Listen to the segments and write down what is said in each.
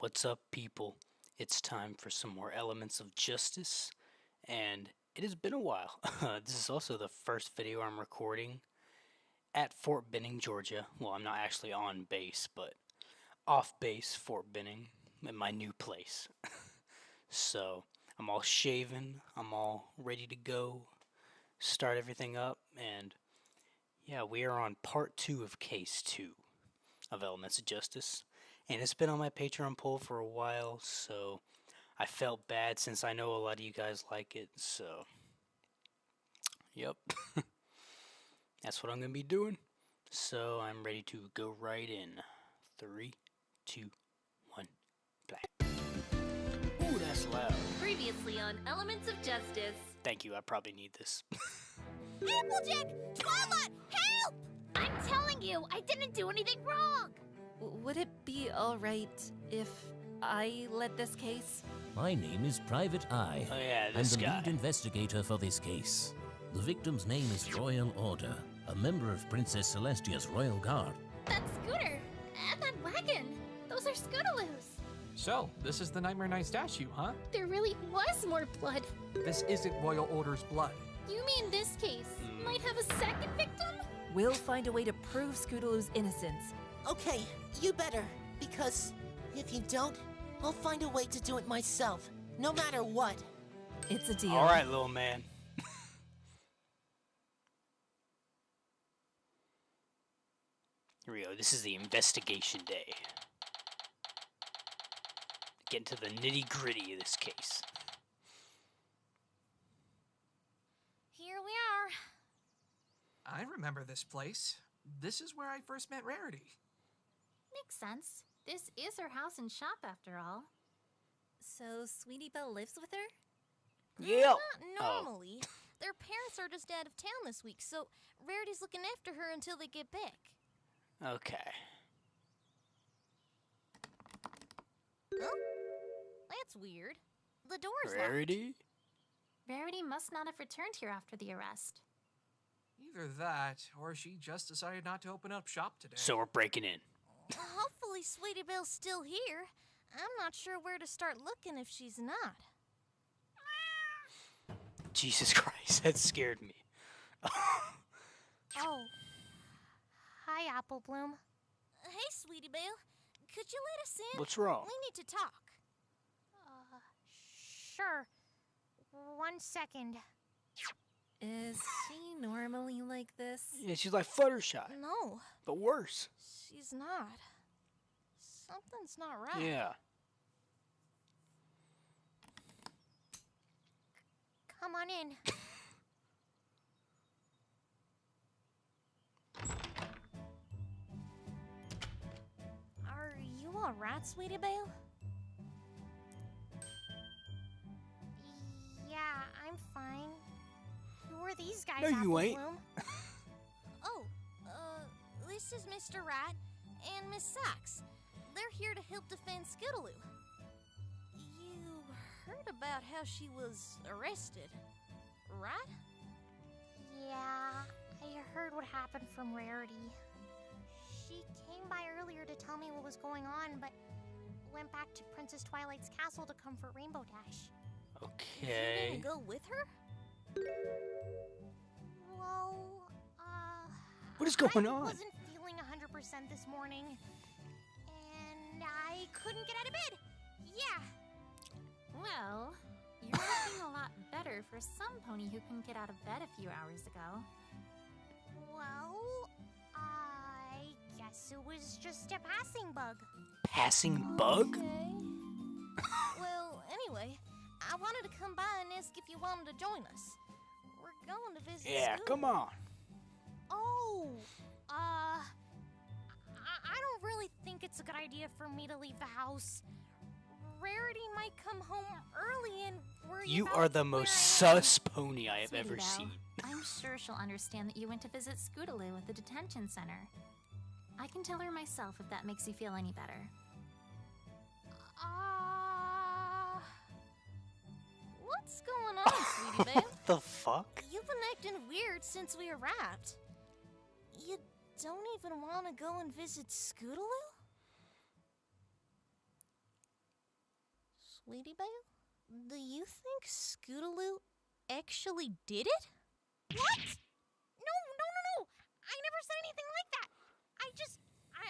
What's up, people? It's time for some more Elements of Justice, and it has been a while. This is also the first video I'm recording at Fort Benning, Georgia. Well, I'm not actually on base, but off base Fort Benning in my new place. So, I'm all shaven, I'm all ready to go, start everything up, and yeah, we are on part 2 of case 2 of Elements of Justice. And it's been on my Patreon poll for a while, so I felt bad since I know a lot of you guys like it, so yep. That's what I'm going to be doing. So I'm ready to go right in. 3, 2, 1, play. Ooh, that's loud. Previously on Elements of Justice. Thank you, I probably need this. Applejack! Twilight! Help! I'm telling you, I didn't do anything wrong! Would it be alright if I led this case? My name is Private Eye. Oh yeah, I'm this the guy. lead investigator for this case. The victim's name is Royal Order, a member of Princess Celestia's Royal Guard. That scooter! And that wagon! Those are Scootaloos! So, this is the Nightmare Night statue, huh? There really was more blood. This isn't Royal Order's blood. You mean this case might have a second victim? We'll find a way to prove Scootaloo's innocence. Okay, you better, because if you don't, I'll find a way to do it myself, no matter what. It's a deal. Alright, little man. Here we go, this is the investigation day. Get into the nitty-gritty of this case. Here we are. I remember this place. This is where I first met Rarity. Makes sense. This is her house and shop after all. So Sweetie Belle lives with her? Yeah. Not normally. Their parents are just out of town this week, so Rarity's looking after her until they get back. Okay. Huh? That's weird. The door's locked. Rarity? Rarity must not have returned here after the arrest. Either that, or she just decided not to open up shop today. So we're breaking in. Hopefully Sweetie Belle's still here. I'm not sure where to start looking if she's not. Jesus Christ, that scared me. Oh. Hi, Apple Bloom. Hey, Sweetie Belle. Could you let us in? What's wrong? We need to talk. Sure. 1 second. Is she normally like this? Yeah, she's like Fluttershy, No, but worse. she's not. Something's not right. Yeah. Come on in. Are you all right, Sweetie Belle? Yeah, I'm fine. Who are these guys, No, you Apple ain't. Bloom? Oh, this is Mr. Rat and Miss Sachs. They're here to help defend Skittaloo. You heard about how she was arrested, right? Yeah, I heard what happened from Rarity. She came by earlier to tell me what was going on, but went back to Princess Twilight's castle to comfort Rainbow Dash. You Okay. didn't go with her? Well, What is going I on? wasn't feeling 100% this morning, and I couldn't get out of bed. Yeah. Well, you're looking a lot better for some pony who couldn't get out of bed a few hours ago. Well, I guess it was just a passing bug. Passing bug? Okay. Well, anyway, I wanted to come by and ask if you wanted to join us. We're going to visit Yeah, Scoot. come on. Oh, I don't really think it's a good idea for me to leave the house. Rarity might come home early and worry You about are the where most I am. sus pony I have Sweetie ever Belle, seen. I'm sure she'll understand that you went to visit Scootaloo at the detention center. I can tell her myself if that makes you feel any better. What's going on, Sweetie Belle? What the fuck? You've been acting weird since we arrived. You don't even want to go and visit Scootaloo? Sweetie Belle, do you think Scootaloo actually did it? What? No, no, no, no! I never said anything like that!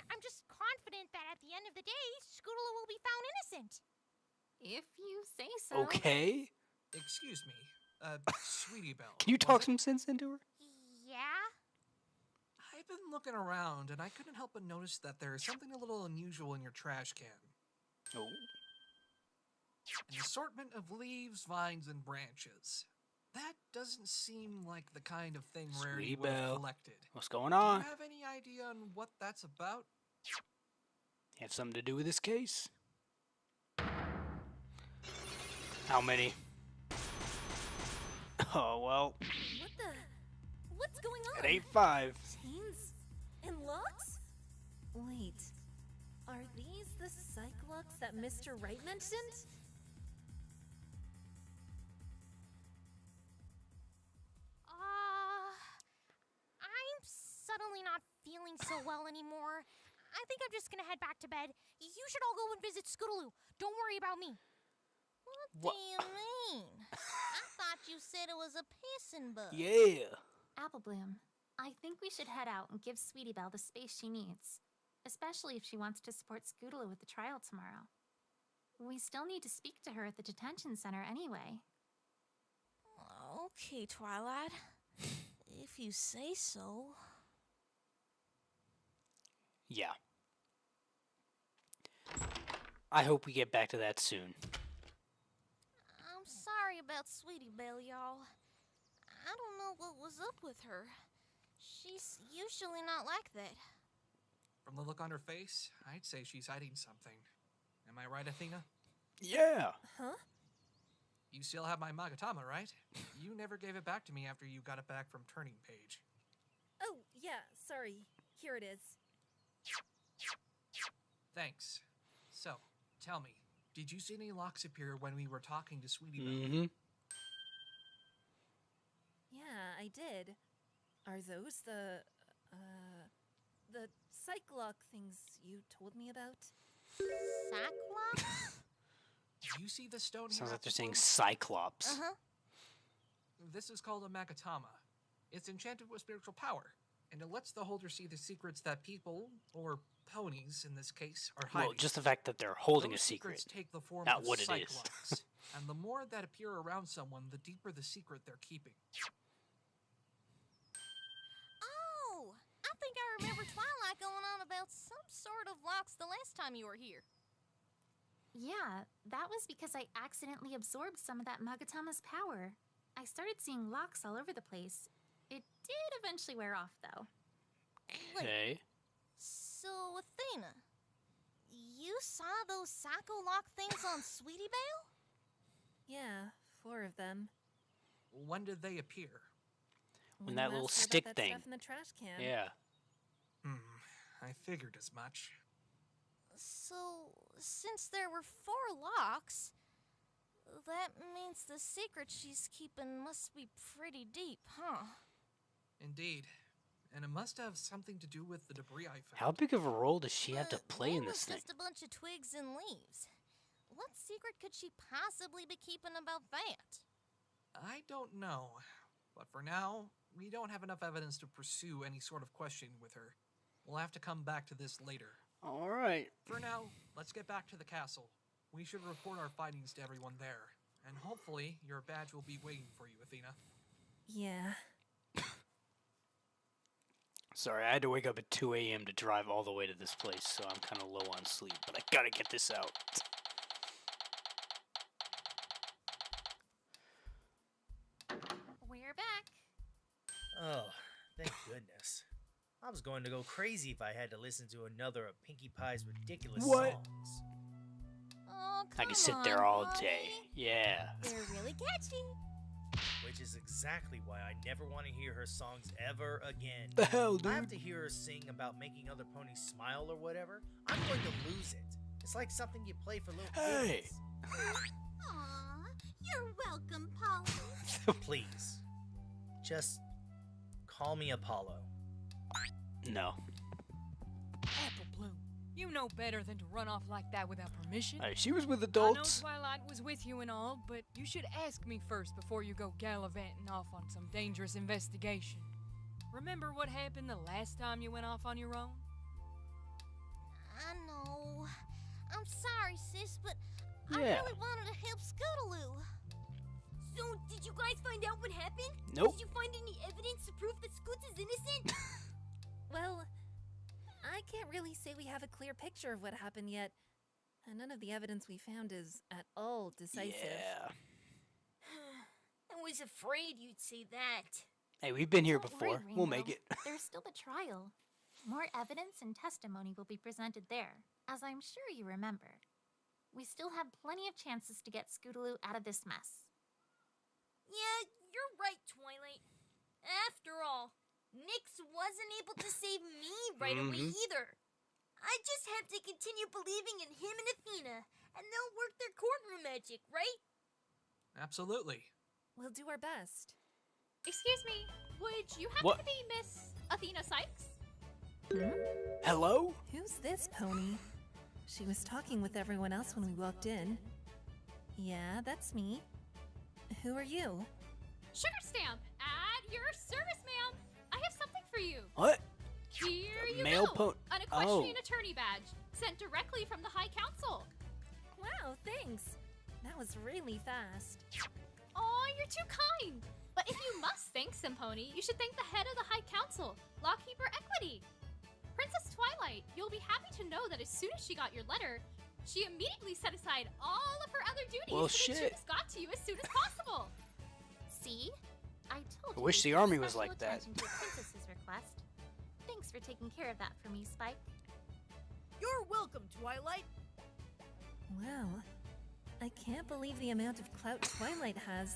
I'm just confident that at the end of the day, Scootaloo will be found innocent. If you say so. Okay. Excuse me. Sweetie Belle. Can you was talk it? some sense into her? Yeah? I've been looking around, and I couldn't help but notice that there's something a little unusual in your trash can. Oh. An assortment of leaves, vines, and branches. That doesn't seem like the kind of thing Rarity Sweet would have Belle. collected. What's going Do on? you have any idea on what that's about? Have something to do with this case? How many? Oh, well, What's going on? it ain't 5. Chains and locks? Wait, are these the psych locks that Mr. Wright mentioned? I'm suddenly not feeling so well anymore. I think I'm just gonna head back to bed. You should all go and visit Scootaloo. Don't worry about me. What do you mean? I thought you said it was a pissing bug. Yeah. Apple Bloom, I think we should head out and give Sweetie Belle the space she needs, especially if she wants to support Scootaloo with the trial tomorrow. We still need to speak to her at the detention center anyway. Okay, Twilight. If you say so. Yeah. I hope we get back to that soon. I'm sorry about Sweetie Belle, y'all. I don't know what was up with her. She's usually not like that. From the look on her face, I'd say she's hiding something. Am I right, Athena? Yeah. Huh? You still have my Magatama, right? You never gave it back to me after you got it back from Turning Page. Oh, yeah, sorry. Here it is. Thanks. So, tell me, did you see any locks appear when we were talking to Sweetie Belle? Mm-hmm. Yeah, I did. Are those the psych lock things you told me about? Cyclops? Do you see the stone here? Sounds like at they're the saying bottom? Cyclops. Uh-huh. This is called a Magatama. It's enchanted with spiritual power, and it lets the holder see the secrets that people, or ponies in this case, are hiding. Well, just the fact that they're holding Those a secret. secrets take the form not of what it psych is. locks, and the more that appear around someone, the deeper the secret they're keeping. Oh, I think I remember Twilight going on about some sort of locks the last time you were here. Yeah, that was because I accidentally absorbed some of that Magatama's power. I started seeing locks all over the place. It did eventually wear off, though. Wait, Okay. so Athena, you saw those psycho lock things on Sweetie Belle? Yeah, 4 of them. When did they appear? When you that little asked her about stick that thing. Stuff in the trash can. Yeah. I figured as much. So, since there were 4 locks, that means the secret she's keeping must be pretty deep, huh? Indeed. And it must have something to do with the debris I found. How big of a role does she have to But play that in this was thing? just a bunch of twigs and leaves. What secret could she possibly be keeping about that? I don't know. But for now, we don't have enough evidence to pursue any sort of questioning with her. We'll have to come back to this later. All right. For now, let's get back to the castle. We should report our findings to everyone there. And hopefully, your badge will be waiting for you, Athena. Yeah. Sorry, I had to wake up at 2 a.m. to drive all the way to this place, so I'm kind of low on sleep, but I gotta get this out. We're back. Oh, thank goodness. I was going to go crazy if I had to listen to another of Pinkie Pie's ridiculous What? songs. Oh, I come can sit on, there all Brony. day. Yeah. They're really catchy. Which is exactly why I never want to hear her songs ever again. The hell, If I have dude? to hear her sing about making other ponies smile or whatever, I'm going to lose it. It's like something you play for little Hey. kids. Aw, you're welcome, Polly. Please. Just call me Apollo. No. Apple Bloom, You know better than to run off like that without permission. Hey, she was with I know adults. Twilight was with you and all, but you should ask me first before you go gallivanting off on some dangerous investigation. Remember what happened the last time you went off on your own? I know. I'm sorry, sis, but I Yeah. really wanted to help Scootaloo. So, did you guys find out what happened? Nope. Did you find any evidence to prove that Scoots is innocent? Well, I can't really say we have a clear picture of what happened yet. And none of the evidence we found is at all decisive. Yeah. I was afraid you'd say that. Hey, we've been here Don't worry, before. We'll Rainbow. make it. There's still the trial. More evidence and testimony will be presented there, as I'm sure you remember. We still have plenty of chances to get Scootaloo out of this mess. Yeah, you're right, Twilight. After all, Nyx wasn't able to save me right away either. I just have to continue believing in him and Athena, and they'll work their courtroom magic, right? Absolutely. We'll do our best. Excuse me, would you happen What? to be Miss Athena Sykes? Hello? Who's this pony? She was talking with everyone else when we walked in. Yeah, that's me. Who are you? Sugar Stamp, at your service, ma'am. I have something for you. What? Here you Male go. An equestrian Oh. attorney badge sent directly from the High Council. Wow, thanks. That was really fast. Oh, you're too kind. But if you must thank Sympony, you should thank the head of the High Council, Lockkeeper Equity. Princess Twilight, you'll be happy to know that as soon as she got your letter, she immediately set aside all of her other duties Well, so that she shit. just got to you as soon as possible. See? I told I you. wish to the pay army was special like that. attention to a princess's request. Thanks for taking care of that for me, Spike. You're welcome, Twilight. Wow. I can't believe the amount of clout Twilight has.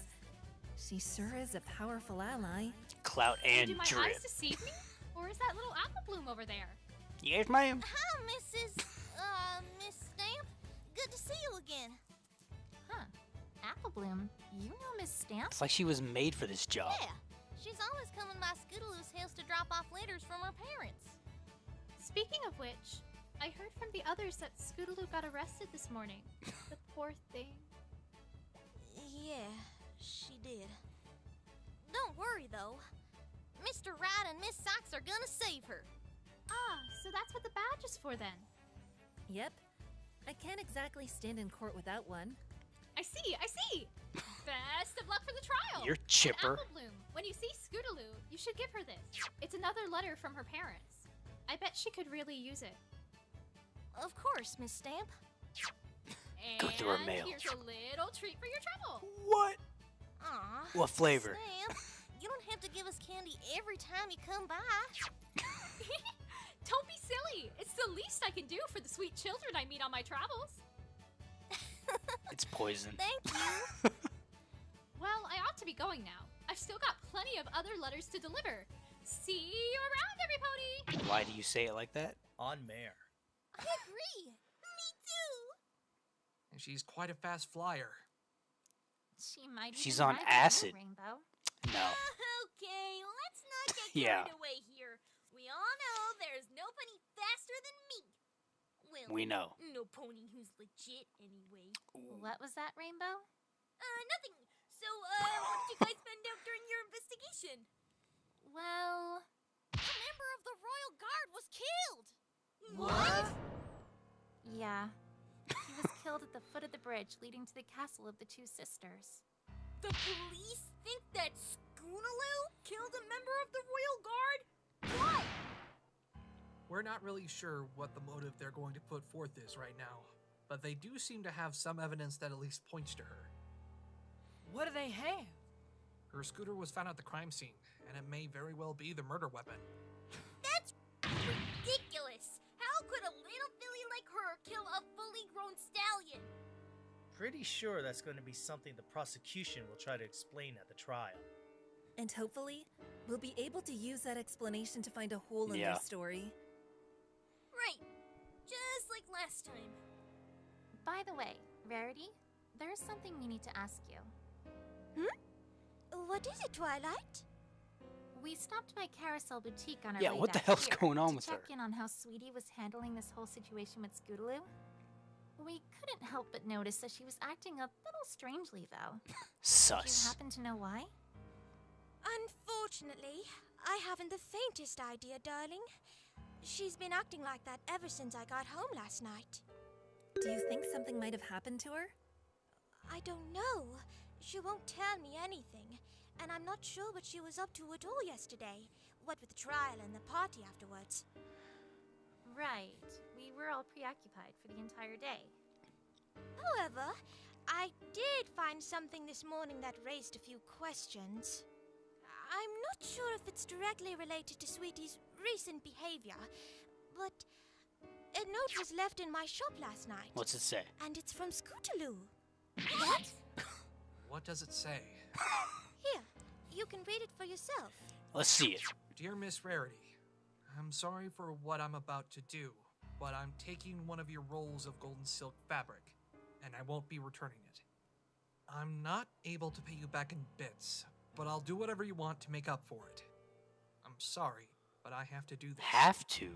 She sure is a powerful ally. Clout and Do my drip. eyes deceive me? Or is that little apple bloom over there? Yes, ma'am. Hi, Miss Stamp. Good to see you again. Huh. Apple Bloom, you know Miss Stamp? It's like she was made for this job. Yeah, she's always coming by Scootaloo's house to drop off letters from her parents. Speaking of which, I heard from the others that Scootaloo got arrested this morning. The poor thing. Yeah, she did. Don't worry, though. Mr. Wright and Miss Sykes are gonna save her. Ah, so that's what the badge is for then. Yep. I can't exactly stand in court without one. I see. Best of luck for the trial. You're chipper. And Apple Bloom, when you see Scootaloo, you should give her this. It's another letter from her parents. I bet she could really use it. Of course, Miss Stamp. And Go through her mail. here's a little treat for your trouble. What? Aw. What flavor? Stamp, you don't have to give us candy every time you come by. Don't be silly. It's the least I can do for the sweet children I meet on my travels. It's poison. Thank you. Well, I ought to be going now. I've still got plenty of other letters to deliver. See you around, everybody! Why do you say it like that? On mare. I agree. Me too. And she's quite a fast flyer. She might She's even on ride with you, acid. Rainbow. No. Okay, let's not get Yeah. carried away here. We all know there's nobody faster than me. Well, We know. no pony who's legit anyway. What was that, Rainbow? Nothing. So, what did you guys find out during your investigation? Well, A member of the Royal Guard was killed. What? Yeah. He was killed at the foot of the bridge leading to the castle of the two sisters. The police think that Scootaloo killed a member of the Royal Guard? Why? We're not really sure what the motive they're going to put forth is right now, but they do seem to have some evidence that at least points to her. What do they have? Her scooter was found at the crime scene, and it may very well be the murder weapon. That's ridiculous. How could a little filly like her kill a fully grown stallion? Pretty sure that's going to be something the prosecution will try to explain at the trial. And hopefully, we'll be able to use that explanation to find a hole in Yeah. their story. Right. Just like last time. By the way, Rarity, there's something we need to ask you. What is it, Twilight? We stopped by Carousel Boutique on our Yeah, way what the back hell's here going on to with check her? in on how Sweetie was handling this whole situation with Scootaloo. We couldn't help but notice that she was acting a little strangely, though. Do you Sus. happen to know why? Unfortunately, I haven't the faintest idea, darling. She's been acting like that ever since I got home last night. Do you think something might have happened to her? I don't know. She won't tell me anything, and I'm not sure what she was up to at all yesterday, what with the trial and the party afterwards. Right. We were all preoccupied for the entire day. However, I did find something this morning that raised a few questions. I'm not sure if it's directly related to Sweetie's recent behavior, but a note was left in my shop last night. What's it say? And it's from Scootaloo. What? What does it say? Here, you can read it for yourself. Let's see it. Dear Miss Rarity, I'm sorry for what I'm about to do, but I'm taking one of your rolls of golden silk fabric, and I won't be returning it. I'm not able to pay you back in bits, but I'll do whatever you want to make up for it. I'm sorry, but I have to do this. Have to?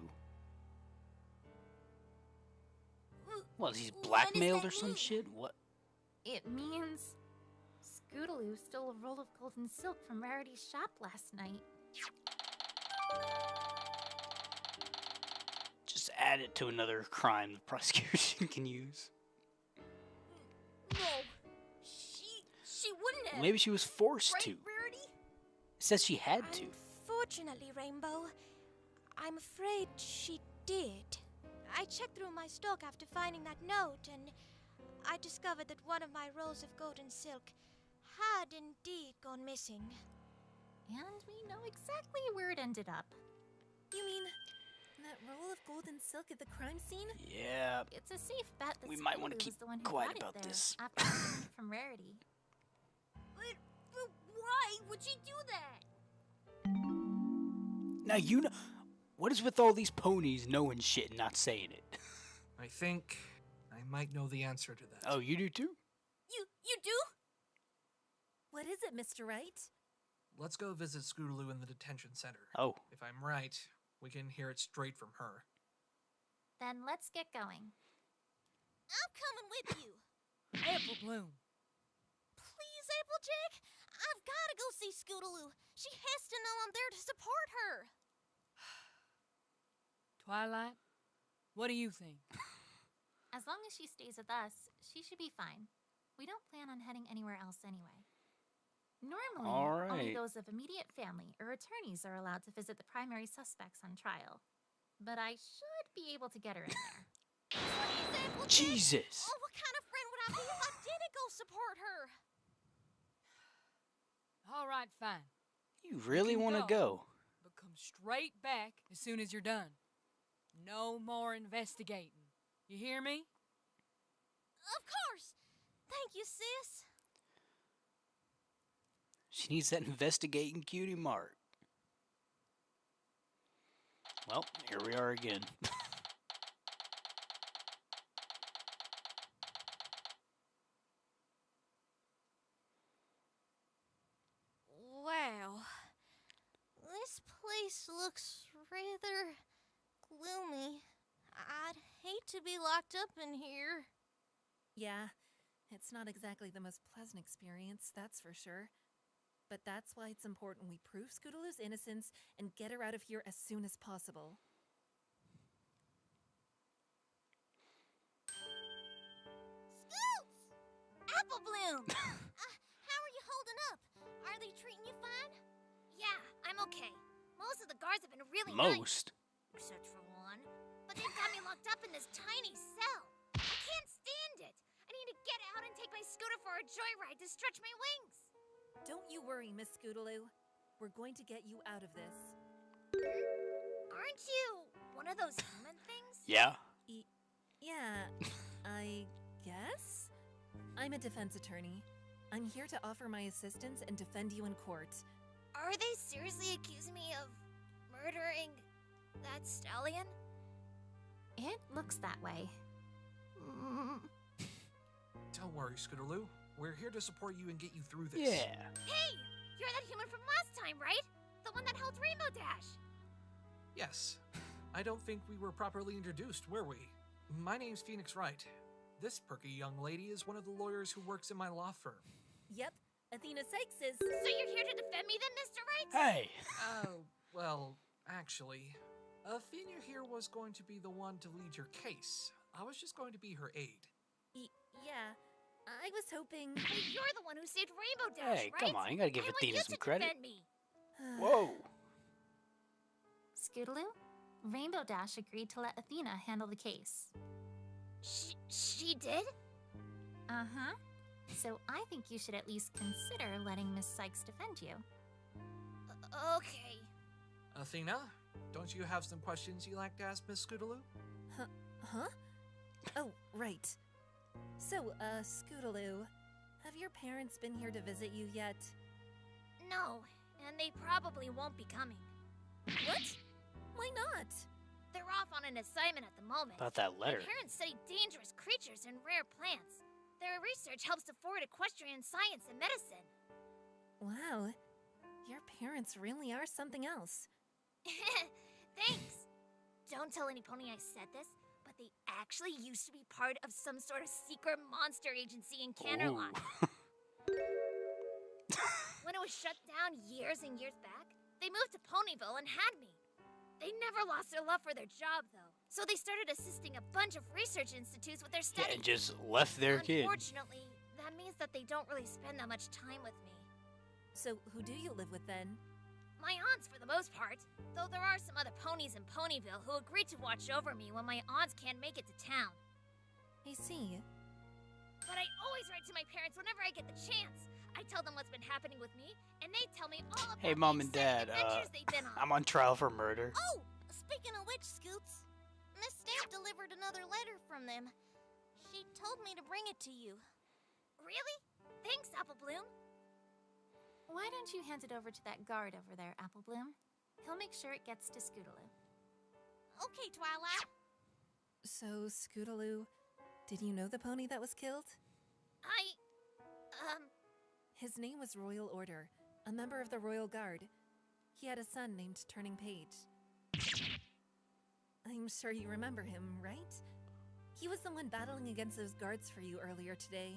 What, he's blackmailed or some shit? What? It means Scootaloo stole a roll of golden silk from Rarity's shop last night. Just add it to another crime the prosecution can use. No, she wouldn't have. Maybe she was forced Right, to. Rarity? It says she had to. Unfortunately, Rainbow, I'm afraid she did. I checked through my stock after finding that note, and I discovered that one of my rolls of golden silk had indeed gone missing. And we know exactly where it ended up. You mean that roll of golden silk at the crime scene? Yeah. It's a safe bet that We might wanna Scootaloo keep was the one who quiet brought it about there this. after getting it from Rarity. But why would she do that? Now you know. What is with all these ponies knowing shit and not saying it? I think I might know the answer to that. Oh, you do too? You do? What is it, Mr. Wright? Let's go visit Scootaloo in the detention center. Oh. If I'm right, we can hear it straight from her. Then let's get going. I'm coming with you. Apple Bloom. Please, Applejack. I've got to go see Scootaloo. She has to know I'm there to support her. Twilight, what do you think? As long as she stays with us, she should be fine. We don't plan on heading anywhere else anyway. Normally, All only right. those of immediate family or attorneys are allowed to visit the primary suspects on trial. But I should be able to get her in there. Please, Applejack. Jesus. Oh, what kind of friend would I be if I didn't go support her? All right, fine. You really can want to go? But come straight back as soon as you're done. No more investigating. You hear me? Of course. Thank you, sis. She needs that investigating cutie mark. Well, here we are again. Wow. This place looks rather gloomy. I'd hate to be locked up in here. Yeah, it's not exactly the most pleasant experience, that's for sure. But that's why it's important we prove Scootaloo's innocence and get her out of here as soon as possible. Scoots! Apple Bloom! How are you holding up? Are they treating you fine? Yeah, I'm okay. Most of the guards have been really nice. Most. Except for one. But they've got me locked up in this tiny cell. I can't stand it. I need to get out and take my scooter for a joyride to stretch my wings. Don't you worry, Miss Scootaloo. We're going to get you out of this. Aren't you one of those human things? Yeah. Yeah, I guess? I'm a defense attorney. I'm here to offer my assistance and defend you in court. Are they seriously accusing me of murdering that stallion? It looks that way. Don't worry, Scootaloo. We're here to support you and get you through this. Yeah. Hey, you're that human from last time, right? The the one that held Rainbow Dash. Yes. I don't think we were properly introduced, were we? My name's Phoenix Wright. This perky young lady is one of the lawyers who works in my law firm. Yep, Athena Sykes is. So you're here to defend me then, Mr. Wright? Hey! Oh, well, actually, Athena here was going to be the one to lead your case. I was just going to be her aide. Yeah, I was hoping. But you're the one who saved Rainbow Dash, Hey, right? come on, you gotta give I want Athena you some to credit. defend me. Whoa! Scootaloo, Rainbow Dash agreed to let Athena handle the case. She did? Uh-huh. So I think you should at least consider letting Miss Sykes defend you. Okay. Athena, don't you have some questions you'd like to ask Miss Scootaloo? Huh? Oh, right. So, Scootaloo, have your parents been here to visit you yet? No, and they probably won't be coming. What? Why not? They're off on an assignment at the moment. About that letter. My parents study dangerous creatures and rare plants. Their research helps to forward equestrian science and medicine. Wow. Your parents really are something else. Thanks. Don't tell any pony I said this, but they actually used to be part of some sort of secret monster agency in Canterlot. When it was shut down years and years back, they moved to Ponyville and had me. They never lost their love for their job, though. So they started assisting a bunch of research institutes with their Yeah, studies. and just left their kid. Unfortunately, that means that they don't really spend that much time with me. So, who do you live with then? My aunts, for the most part. Though there are some other ponies in Ponyville who agree to watch over me when my aunts can't make it to town. I see. But I always write to my parents whenever I get the chance. I tell them what's been happening with me, and they tell me all about Hey, the Mom and exciting Dad, adventures they've been on. I'm on trial for murder. Oh, speaking of which, Scoots, Miss Stamp delivered another letter from them. She told me to bring it to you. Really? Thanks, Apple Bloom. Why don't you hand it over to that guard over there, Apple Bloom? He'll make sure it gets to Scootaloo. Okay, Twilight. So, Scootaloo, did you know the pony that was killed? His name was Royal Order, a member of the Royal Guard. He had a son named Turning Page. I'm sure you remember him, right? He was the one battling against those guards for you earlier today.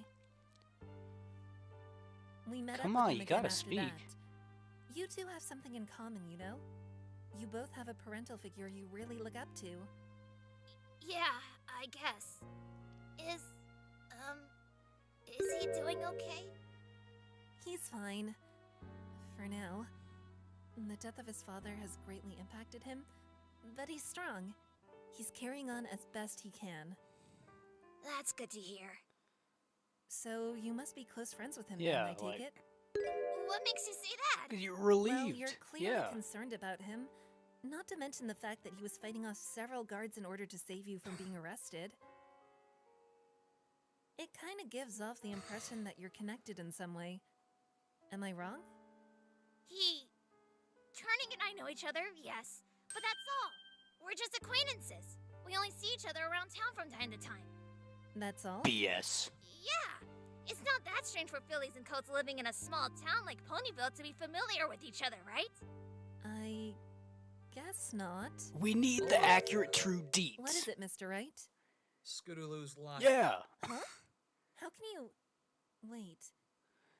We met Come up on, with him you again gotta after speak. that. You two have something in common, you know? You both have a parental figure you really look up to. Yeah, I guess. Is he doing okay? He's fine. For now. The death of his father has greatly impacted him, but he's strong. He's carrying on as best he can. That's good to hear. So you must be close friends with him, Yeah, then, I take like- it? What makes you say that? You're relieved. Well, you're clearly yeah. concerned about him. Not to mention the fact that he was fighting off several guards in order to save you from being arrested. It kind of gives off the impression that you're connected in some way. Am I wrong? Turning and I know each other, yes. But that's all. We're just acquaintances. We only see each other around town from time to time. That's all? BS. Yeah. It's not that strange for fillies and coats living in a small town like Ponyville to be familiar with each other, right? I guess not. We need the accurate, true deets. What is it, Mr. Wright? Scootaloo's lying. Yeah. Huh? How can you... Wait.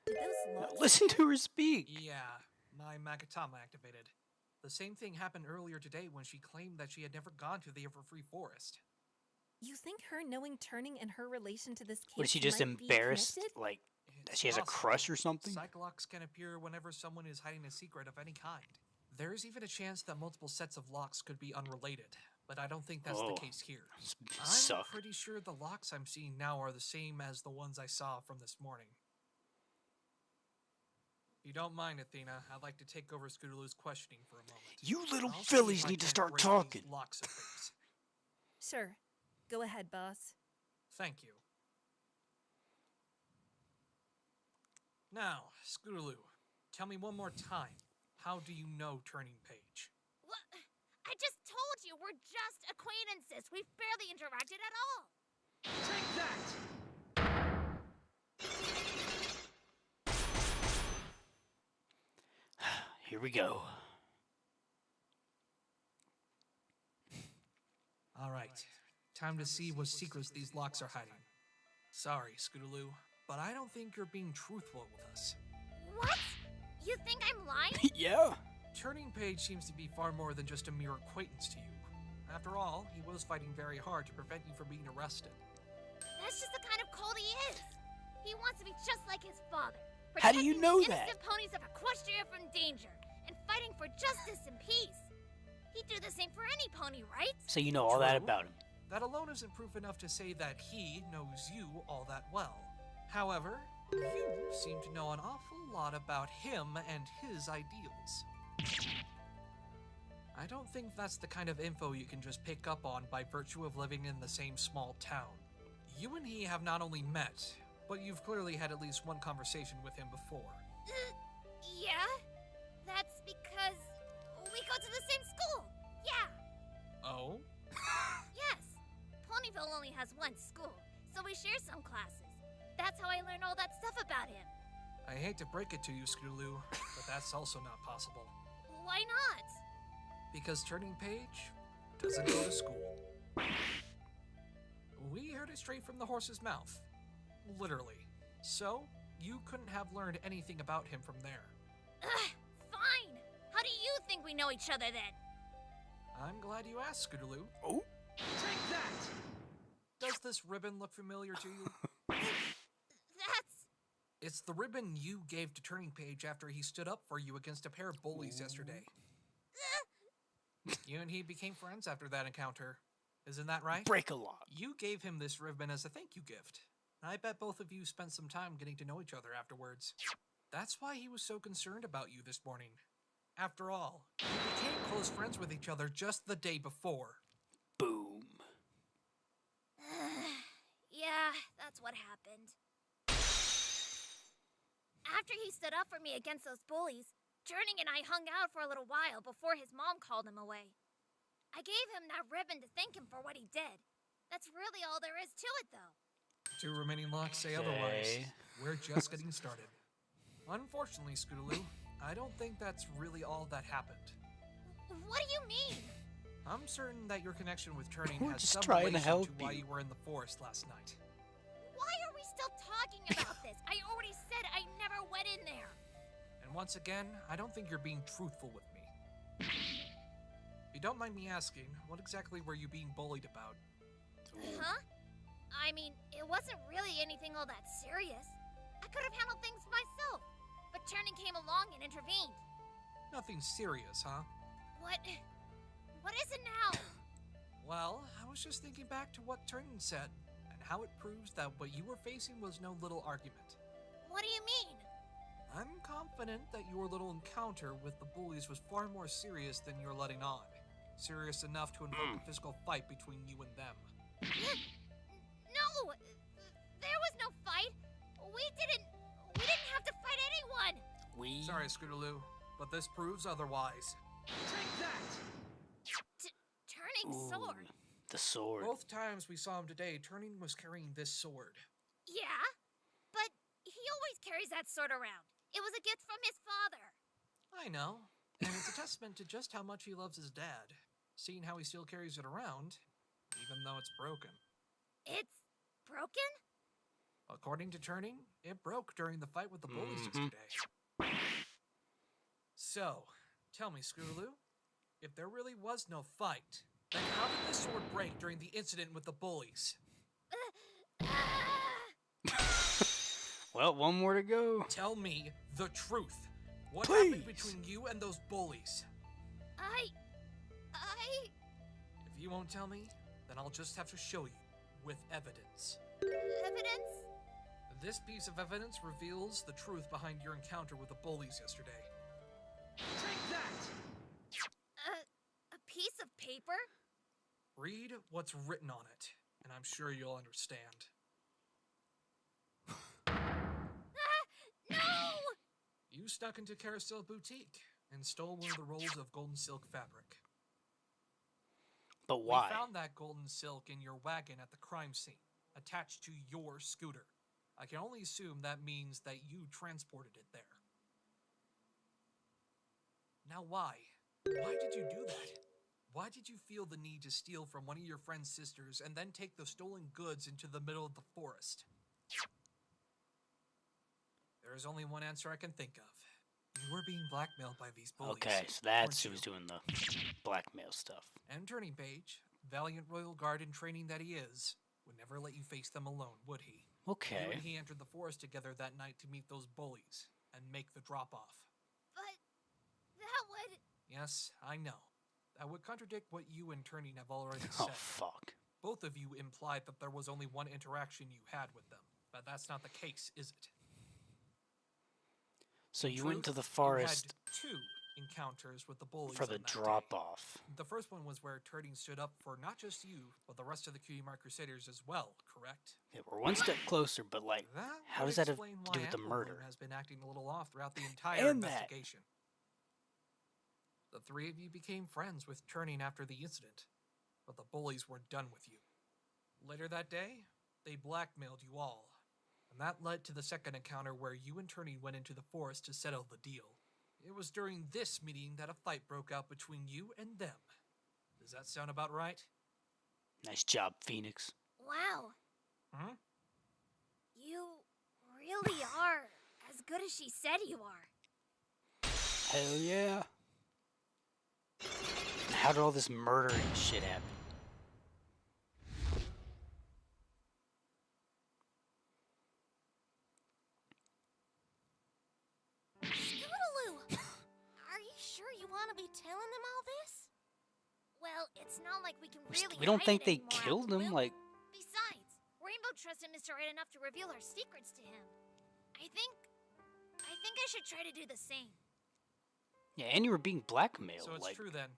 Did those Now locks... listen to her speak. Yeah, my Magatama activated. The same thing happened earlier today when she claimed that she had never gone to the Everfree Forest. You think her knowing Turning and her relation to this case What is she just might be embarrassed? connected? Like that It's she has a possible. crush or something? Psycholocks can appear whenever someone is hiding a secret of any kind. There's even a chance that multiple sets of locks could be unrelated, but I don't think that's Oh. the case here. I'm Suck. pretty sure the locks I'm seeing now are the same as the ones I saw from this morning. If you don't mind, Athena, I'd like to take over Scootaloo's questioning for a moment. You little I'll see fillies if I need to can't start break talking. these locks of theirs. Sure. Go ahead, boss. Thank you. Now, Scootaloo, tell me one more time. How do you know Turning Page? What? I just told you, we're just acquaintances. We've barely interacted at all. Take that! Here we go. Alright, time to see what secrets these locks are hiding. Sorry, Scootaloo, but I don't think you're being truthful with us. What? You think I'm lying? Yeah. Turning Page seems to be far more than just a mere acquaintance to you. After all, he was fighting very hard to prevent you from being arrested. That's just the kind of colt he is. He wants to be just like his father. How do you know protecting the that? innocent ponies of Equestria from danger and fighting for justice and peace. He'd do the same for any pony, right? So you know all that True. about him. That alone isn't proof enough to say that he knows you all that well. However, you seem to know an awful lot about him and his ideals. I don't think that's the kind of info you can just pick up on by virtue of living in the same small town. You and he have not only met, but you've clearly had at least one conversation with him before. Yeah? That's because we go to the same school. Yeah. Oh? Yes. Ponyville only has one school, so we share some classes. That's how I learned all that stuff about him. I hate to break it to you, Scootaloo, but that's also not possible. Why not? Because Turning Page doesn't go to school. We heard it straight from the horse's mouth. Literally. So, you couldn't have learned anything about him from there. Ugh, fine. How do you think we know each other then? I'm glad you asked, Scootaloo. Oh? Take that! Does this ribbon look familiar to you? That's... It's the ribbon you gave to Turning Page after he stood up for you against a pair of bullies yesterday. You and he became friends after that encounter. Isn't that right? Break a lot. You gave him this ribbon as a thank you gift. I bet both of you spent some time getting to know each other afterwards. That's why he was so concerned about you this morning. After all, you became close friends with each other just the day before. Boom. Yeah, that's what happened. After he stood up for me against those bullies, Turning and I hung out for a little while before his mom called him away. I gave him that ribbon to thank him for what he did. That's really all there is to it, though. Two remaining locks say otherwise. We're just getting started. Unfortunately, Scootaloo, I don't think that's really all that happened. What do you mean? I'm certain that your connection with Turning We're has just some trying to relation help to why you. you were in the forest last night. Why are we still talking about this? I already said I never went in there. And once again, I don't think you're being truthful with me. If you don't mind me asking, what exactly were you being bullied about? Huh? I mean, it wasn't really anything all that serious. I could have handled things myself, but Turning came along and intervened. Nothing serious, huh? What is it now? Well, I was just thinking back to what Turning said, and how it proves that what you were facing was no little argument. What do you mean? I'm confident that your little encounter with the bullies was far more serious than you're letting on. Serious enough to invoke a physical fight between you and them. No! There was no fight! We didn't have to fight anyone! Sorry, Scootaloo, but this proves otherwise. Take that! Turning sword? The sword. Both times we saw him today, Turning was carrying this sword. Yeah? But he always carries that sword around. It was a gift from his father. I know, and it's a testament to just how much he loves his dad, seeing how he still carries it around, even though it's broken. It's broken? According to Turning, it broke during the fight with the bullies yesterday. So, tell me, Scootaloo, if there really was no fight, then how did this sword break during the incident with the bullies? Well, one more to go. Tell me the truth. What Please. happened between you and those bullies? If you won't tell me, then I'll just have to show you with evidence. Evidence? This piece of evidence reveals the truth behind your encounter with the bullies yesterday. Take that! A piece of paper? Read what's written on it, and I'm sure you'll understand. No! You snuck into Carousel Boutique and stole one of the rolls of golden silk fabric. But why? We found that golden silk in your wagon at the crime scene, attached to your scooter. I can only assume that means that you transported it there. Now why? Why did you do that? Why did you feel the need to steal from one of your friend's sisters and then take the stolen goods into the middle of the forest? There is only one answer I can think of. You were being blackmailed by these bullies. Okay, so that's who's doing the blackmail stuff. And Turning Page, valiant royal guard in training that he is, would never let you face them alone, would he? Okay. You and he entered the forest together that night to meet those bullies and make the drop-off. But that would... Yes, I know. That would contradict what you and Turning have already said. Oh, fuck. Both of you implied that there was only one interaction you had with them, but that's not the case, is it? So you Truth, went to the forest you had 2 encounters with the bullies for the on that drop-off. day. The first one was where Turning stood up for not just you, but the rest of the Cutie Mark Crusaders as well, correct? Yeah, we're one step closer, but like, how does that have to explain do why with the Apple murder? Bloom has been acting a little off throughout the entire And that. investigation. The 3 of you became friends with Turning after the incident, but the bullies weren't done with you. Later that day, they blackmailed you all, and that led to the second encounter where you and Turning went into the forest to settle the deal. It was during this meeting that a fight broke out between you and them. Does that sound about right? Nice job, Phoenix. Wow. Hmm? You really are as good as she said you are. Hell yeah. How did all this murder and shit happen? Scootaloo! Are you sure you want to be telling them all this? Well, it's not like we can really We don't hide think it they anymore, killed Apple him, Bloom. like... Besides, Rainbow trusted Mr. Right enough to reveal our secrets to him. I think I should try to do the same. Yeah, and you were being blackmailed, So it's like... true then.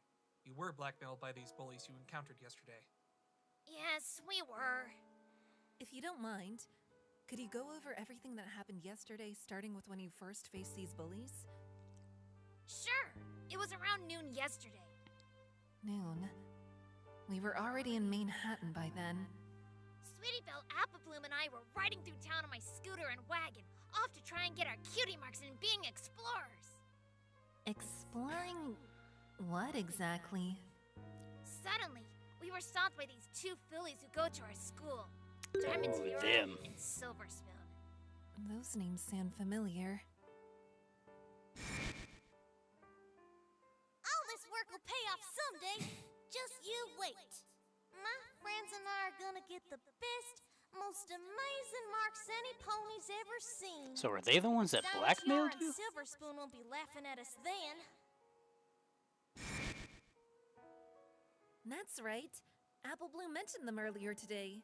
You were blackmailed by these bullies you encountered yesterday. Yes, we were. If you don't mind, could you go over everything that happened yesterday, starting with when you first faced these bullies? Sure. It was around noon yesterday. Noon. We were already in Manhattan by then. Sweetie Belle, Apple Bloom, and I were riding through town on my scooter and wagon, off to try and get our cutie marks and being explorers. Exploring what exactly? Suddenly, we were stopped by these 2 fillies who go to our school. Diamond Oh, Hero them. and Silver Spoon. Those names sound familiar. All this work will pay off someday. Just you wait. My friends and I are gonna get the best, most amazing marks any pony's ever seen. So are they the ones that Diamond blackmailed Tiara and you? Silver Spoon won't be laughing at us then. That's right. Apple Bloom mentioned them earlier today.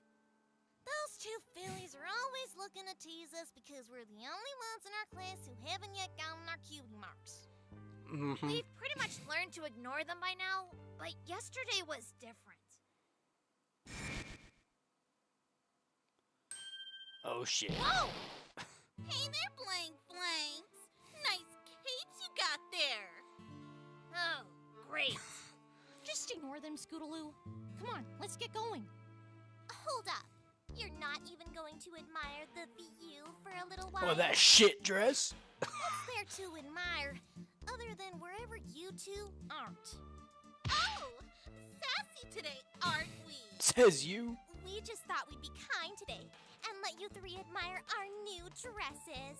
Those 2 fillies are always looking to tease us because we're the only ones in our class who haven't yet gotten our cutie marks. Mm-hmm. We've pretty much learned to ignore them by now, but yesterday was different. Oh, shit. Whoa! Hey there, Blank Blanks. Nice capes you got there. Oh, great. Just ignore them, Scootaloo. Come on, let's get going. Hold up. You're not even going to admire the view for a little while? Oh, that shit dress? What's there to admire, other than wherever you 2 aren't? Oh, sassy today, aren't we? Says you. We just thought we'd be kind today and let you 3 admire our new dresses.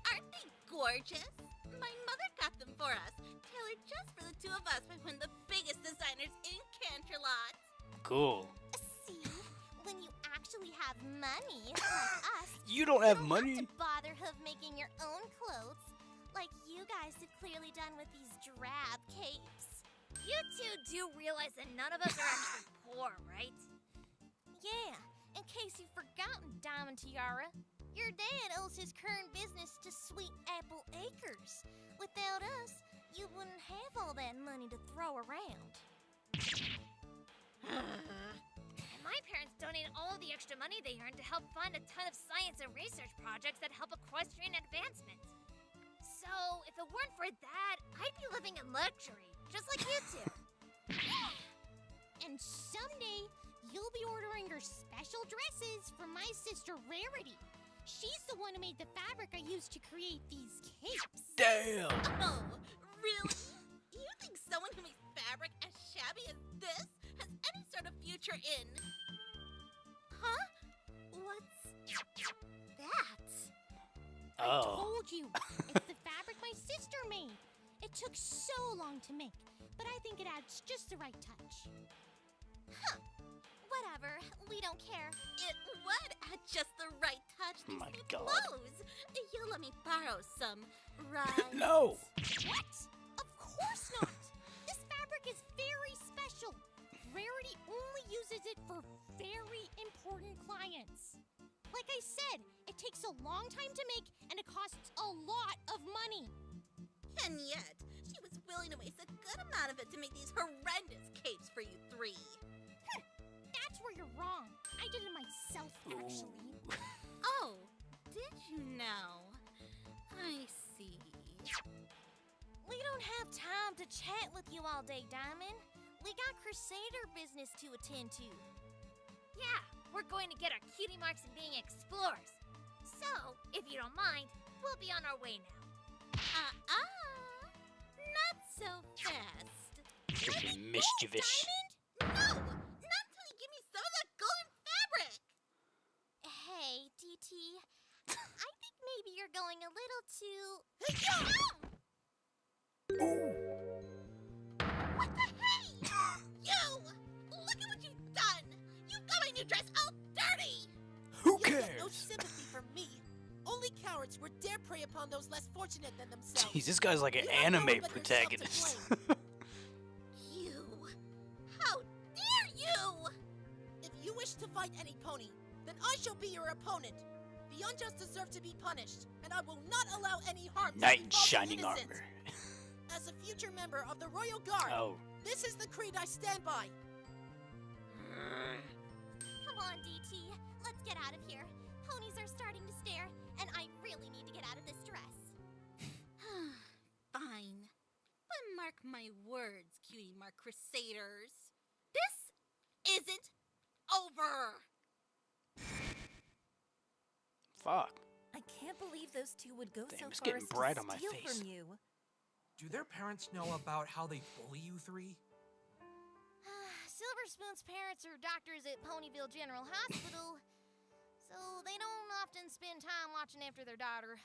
Aren't they gorgeous? My mother got them for us, tailored just for the 2 of us by one of the biggest designers in Canterlot. Cool. See, when you actually have money, like us, You don't have you money? have to bother of making your own clothes, like you guys have clearly done with these drab capes. You 2 do realize that none of us are actually poor, right? Yeah, in case you've forgotten, Diamond Tiara, your dad owes his current business to Sweet Apple Acres. Without us, you wouldn't have all that money to throw around. And my parents donated all the extra money they earned to help fund a ton of science and research projects that help equestrian advancement. So, if it weren't for that, I'd be living in luxury, just like you 2. And someday, you'll be ordering your special dresses from my sister Rarity. She's the one who made the fabric I used to create these capes. Damn. Oh, really? You think someone who makes fabric as scabby as this has any sort of future in. Huh? What's that? I Oh. told you, it's the fabric my sister made. It took so long to make, but I think it adds just the right touch. Huh. Whatever, we don't care. It would add just the right touch to My these God. clothes. You'll let me borrow some, right? No. What? Of course not! This fabric is very special. Rarity only uses it for very important clients. Like I said, it takes a long time to make and it costs a lot of money. And yet, she was willing to waste a good amount of it to make these horrendous capes for you three. That's where you're wrong. I did it myself, actually. Oh, did you now? I see. We don't have time to chat with you all day, Diamond. We got Crusader business to attend to. Yeah, we're going to get our cutie marks and being explorers. So, if you don't mind, we'll be on our way now. Not so fast. Freaking mischievous. No! Not until you give me some of that golden fabric! Hey, DT. I think maybe you're going a little too... What the hey? You! Look at what you've done! You've got my new dress all dirty! Who You get no cares? sympathy from me. Only cowards would dare prey upon those less fortunate than themselves. Jeez, this guy's like an You have no one anime but yourself to protagonist. blame. You! How dare you! If you wish to fight any pony, then I shall be your opponent. The unjust deserve to be punished, and I will not allow any harm Knight to in befall the shining innocent. armor. As a future member of the Royal Guard, Oh. this is the creed I stand by. Come on, DT. Let's get out of here. Ponies are starting to stare, and I really need to get out of this dress. Fine. But mark my words, cutie mark crusaders. This isn't over! Fuck. I can't believe those two would go Damn, so it's far getting as bright to on my steal face. from you. Do their parents know about how they bully you three? Silver Spoon's parents are doctors at Ponyville General Hospital, so they don't often spend time watching after their daughter.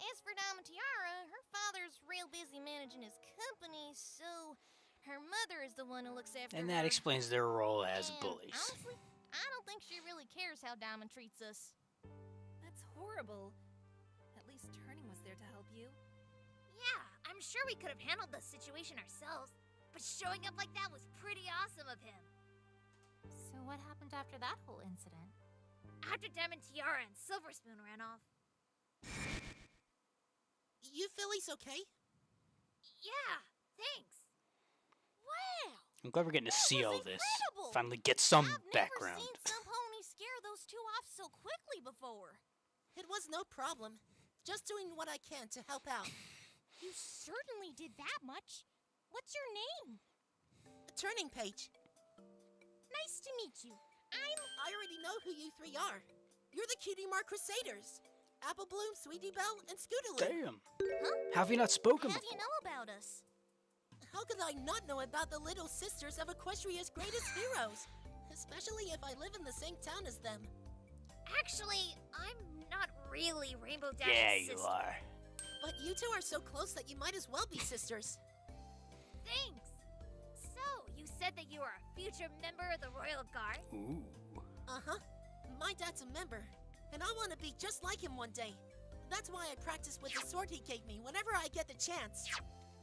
As for Diamond Tiara, her father's real busy managing his company, so her mother is the one who looks after And her. that explains their role as And bullies. honestly, I don't think she really cares how Diamond treats us. That's horrible. At least Turning was there to help you. Yeah, I'm sure we could have handled the situation ourselves, but showing up like that was pretty awesome of him. So what happened after that whole incident? After Diamond Tiara and Silver Spoon ran off. You fillies okay? Yeah, thanks. Wow! I'm glad we're getting to That see was all this. incredible! Finally get some I've background. never seen some ponies scare those two off so quickly before. It was no problem. Just doing what I can to help out. You certainly did that much. What's your name? Turning Page. Nice to meet you. I already know who you three are. You're the Cutie Mark Crusaders. Apple Bloom, Sweetie Belle, and Scootaloo. Damn. Huh? How have you not spoken How do before? you know about us? How could I not know about the little sisters of Equestria's greatest heroes? Especially if I live in the same town as them. Actually, I'm not really Rainbow Dash's Yeah, sister. you are. But you two are so close that you might as well be sisters. Thanks. So, you said that you are a future member of the Royal Guard? Ooh. Uh-huh. My dad's a member, and I want to be just like him one day. That's why I practice with the sword he gave me whenever I get the chance.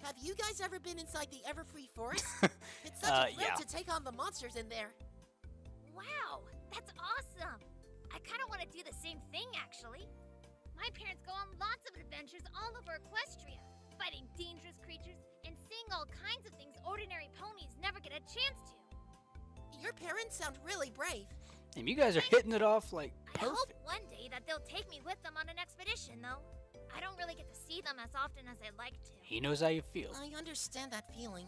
Have you guys ever been inside the Everfree Forest? It's such a thrill yeah. to take on the monsters in there. Wow, that's awesome. I kind of want to do the same thing, actually. My parents go on lots of adventures all over Equestria, fighting dangerous creatures and seeing all kinds of things ordinary ponies never get a chance to. Your parents sound really brave. And you guys are hitting it off like I hope perfect. one day that they'll take me with them on an expedition, though. I don't really get to see them as often as I'd like to. He knows how you feel. I understand that feeling.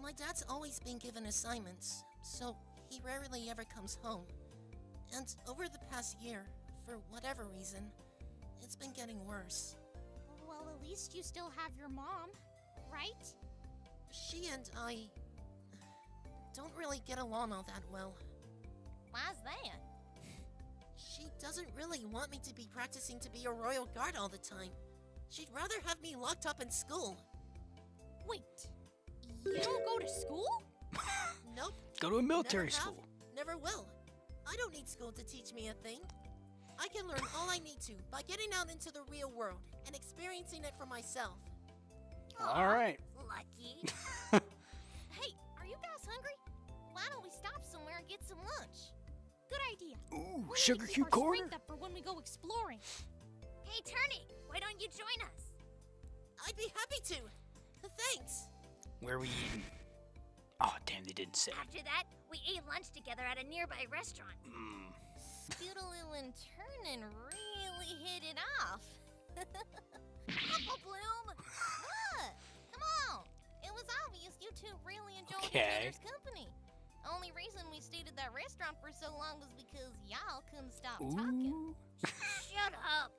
My dad's always been given assignments, so he rarely ever comes home. And over the past year, for whatever reason, it's been getting worse. Well, at least you still have your mom, right? She and I don't really get along all that well. Why's that? She doesn't really want me to be practicing to be a royal guard all the time. She'd rather have me locked up in school. Wait, you don't go to school? Nope. Go to a military Never have, school. Never will. I don't need school to teach me a thing. I can learn all I need to by getting out into the real world and experiencing it for myself. All right. Lucky. Hey, are you guys hungry? Why don't we stop somewhere and get some lunch? Good idea. Ooh, We need sugar to keep cube our corner. strength up for when we go exploring. Hey, Turney, why don't you join us? I'd be happy to. Thanks. Where are we eating? Oh, damn, they didn't say. After that, we ate lunch together at a nearby restaurant. Scootaloo and Turnin really hit it off. Apple Bloom! What? Come on. It was obvious you two really enjoyed each Okay. other's company. Only reason we stayed at that restaurant for so long was because y'all couldn't stop Ooh. talking. Shut up!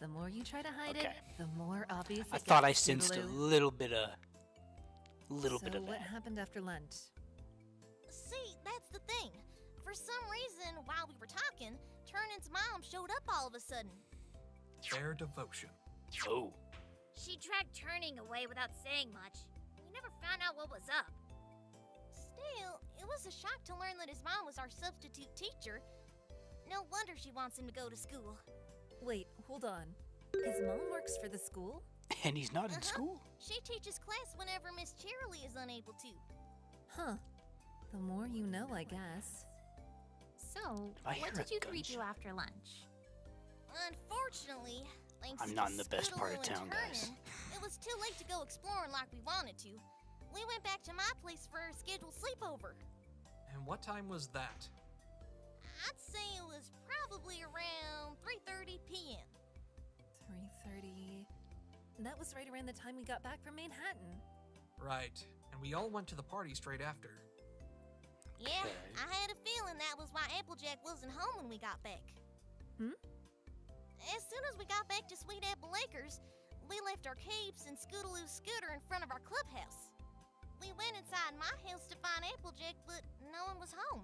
The more you try to hide Okay. it, the more obvious I it thought I gets, sensed a Scootaloo. little bit of So what that. happened after lunch? See, that's the thing. For some reason, while we were talking, Turnin's mom showed up all of a sudden. Their devotion. Oh, She dragged Turning away without saying much. We never found out what was up. Still, it was a shock to learn that his mom was our substitute teacher. No wonder she wants him to go to school. Wait, hold on. His mom works for the school? and he's not in school. She teaches class whenever Miss Cheerilee is unable to. Huh. The more you know, I guess. So, I hear what did a you three do gunshot. after lunch? Unfortunately, thanks I'm to not in the best part of Scootaloo town, and guys. Turnin, it was too late to go exploring like we wanted to. We went back to my place for our scheduled sleepover. And what time was that? I'd say it was probably around 3:30 p.m. 3:30. That was right around the time we got back from Manhattan. Right. And we all went to the party straight after. Yeah, Okay. I had a feeling that was why Applejack wasn't home when we got back. Hmm? As soon as we got back to Sweet Apple Acres, we left our capes and Scootaloo's scooter in front of our clubhouse. We went inside my house to find Applejack, but no one was home.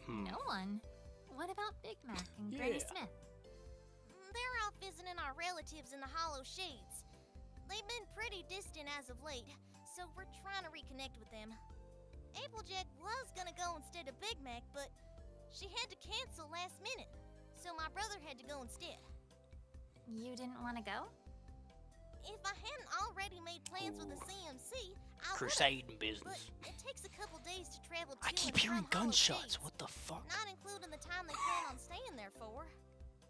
No one. What about Big Mac and Granny Yeah. Smith? They're out visiting our relatives in the Hollow Shades. They've been pretty distant as of late, so we're trying to reconnect with them. Applejack was gonna go instead of Big Mac, but she had to cancel last minute, so my brother had to go instead. You didn't want to go? If I hadn't already made plans with the Ooh. CMC, I would've, Crusading but business. it takes a couple days to travel to I and keep from hearing Hollow gunshots. Shades, What the fuck? not including the time they plan on staying there for.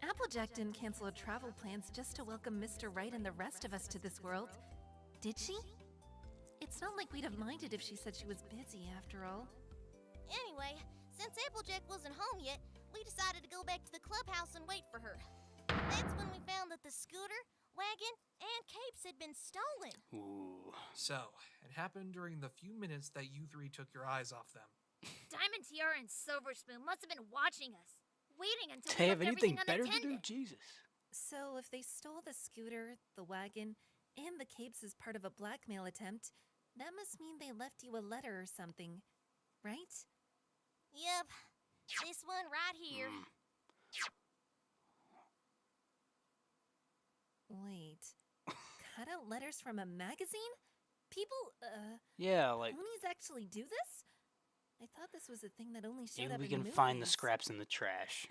Applejack didn't cancel her travel plans just to welcome Mr. Right and the rest of us to this world. Did she? It's not like we'd have minded if she said she was busy after all. Anyway, since Applejack wasn't home yet, we decided to go back to the clubhouse and wait for her. That's when we found that the scooter, wagon, and capes had been stolen. Ooh. So, it happened during the few minutes that you three took your eyes off them. Diamond Tiara and Silver Spoon must have been watching us, waiting until They we have left anything everything better to do? unattended. Jesus. So if they stole the scooter, the wagon, and the capes as part of a blackmail attempt, that must mean they left you a letter or something, right? Yep, this one right here. Wait. Cut out letters from a magazine? People, Yeah, like ponies actually do this? I thought this was a thing that only showed maybe up we in can find the movies. scraps in the trash.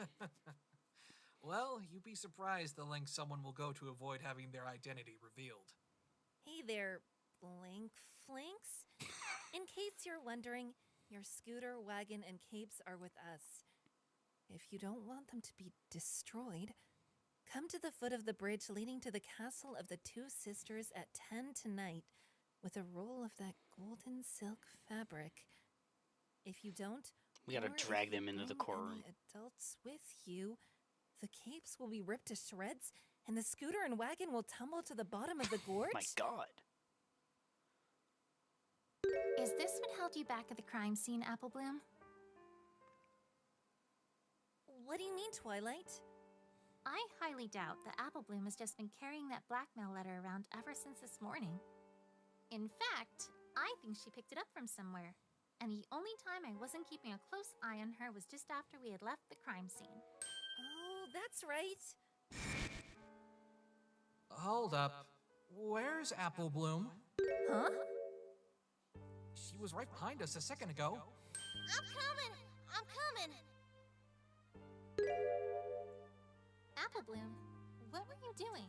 Well, you'd be surprised the length someone will go to avoid having their identity revealed. Hey there, blank flanks. In case you're wondering, your scooter, wagon, and capes are with us. If you don't want them to be destroyed, come to the foot of the bridge leading to the castle of the Two Sisters at 10 tonight with a roll of that golden silk fabric. If you don't, We gotta or if drag you them into the bring courtroom. any adults with you, the capes will be ripped to shreds, and the scooter and wagon will tumble to the bottom of the gorge. My God. Is this what held you back at the crime scene, Apple Bloom? What do you mean, Twilight? I highly doubt that Apple Bloom has just been carrying that blackmail letter around ever since this morning. In fact, I think she picked it up from somewhere. and the only time I wasn't keeping a close eye on her was just after we had left the crime scene. Oh, that's right. Hold up. Where's Apple Bloom? Huh? She was right behind us a second ago. I'm coming! I'm coming! Apple Bloom, what were you doing?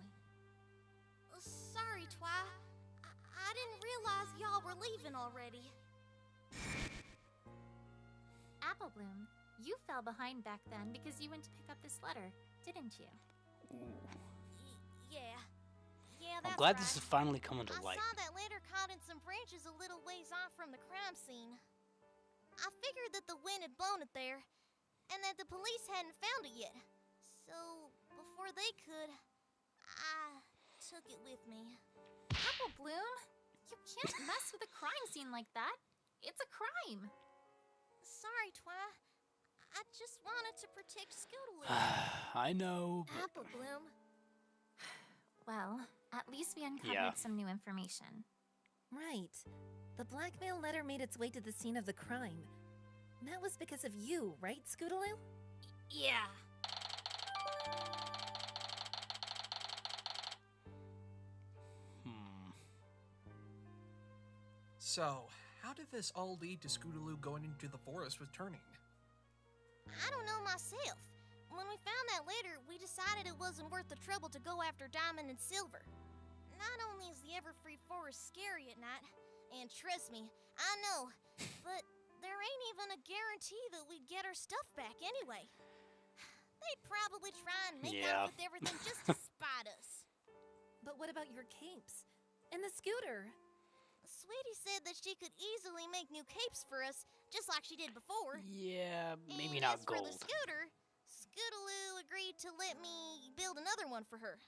Sorry, Twi. I didn't realize y'all were leaving already. Apple Bloom, you fell behind back then because you went to pick up this letter, didn't you? Yeah. Yeah, that's I'm glad right. this is finally coming to light. I saw that letter caught in some branches a little ways off from the crime scene. I figured that the wind had blown it there, and that the police hadn't found it yet. So, before they could, I took it with me. Apple Bloom, you can't mess with a crime scene like that. It's a crime. Sorry, Twi. I just wanted to protect Scootaloo. I know, but Apple Bloom. Well, at least we uncovered some new information. Right. The blackmail letter made its way to the scene of the crime. That was because of you, right, Scootaloo? Yeah. So, how did this all lead to Scootaloo going into the forest with Turning? I don't know myself. When we found that letter, we decided it wasn't worth the trouble to go after Diamond and Silver. Not only is the Everfree Forest scary at night, and trust me, I know, but there ain't even a guarantee that we'd get our stuff back anyway. They'd probably try and make out with everything just to spite us. But what about your capes? And the scooter? Sweetie said that she could easily make new capes for us, just like she did before. yeah, maybe And not as for gold. the scooter, Scootaloo agreed to let me build another one for her.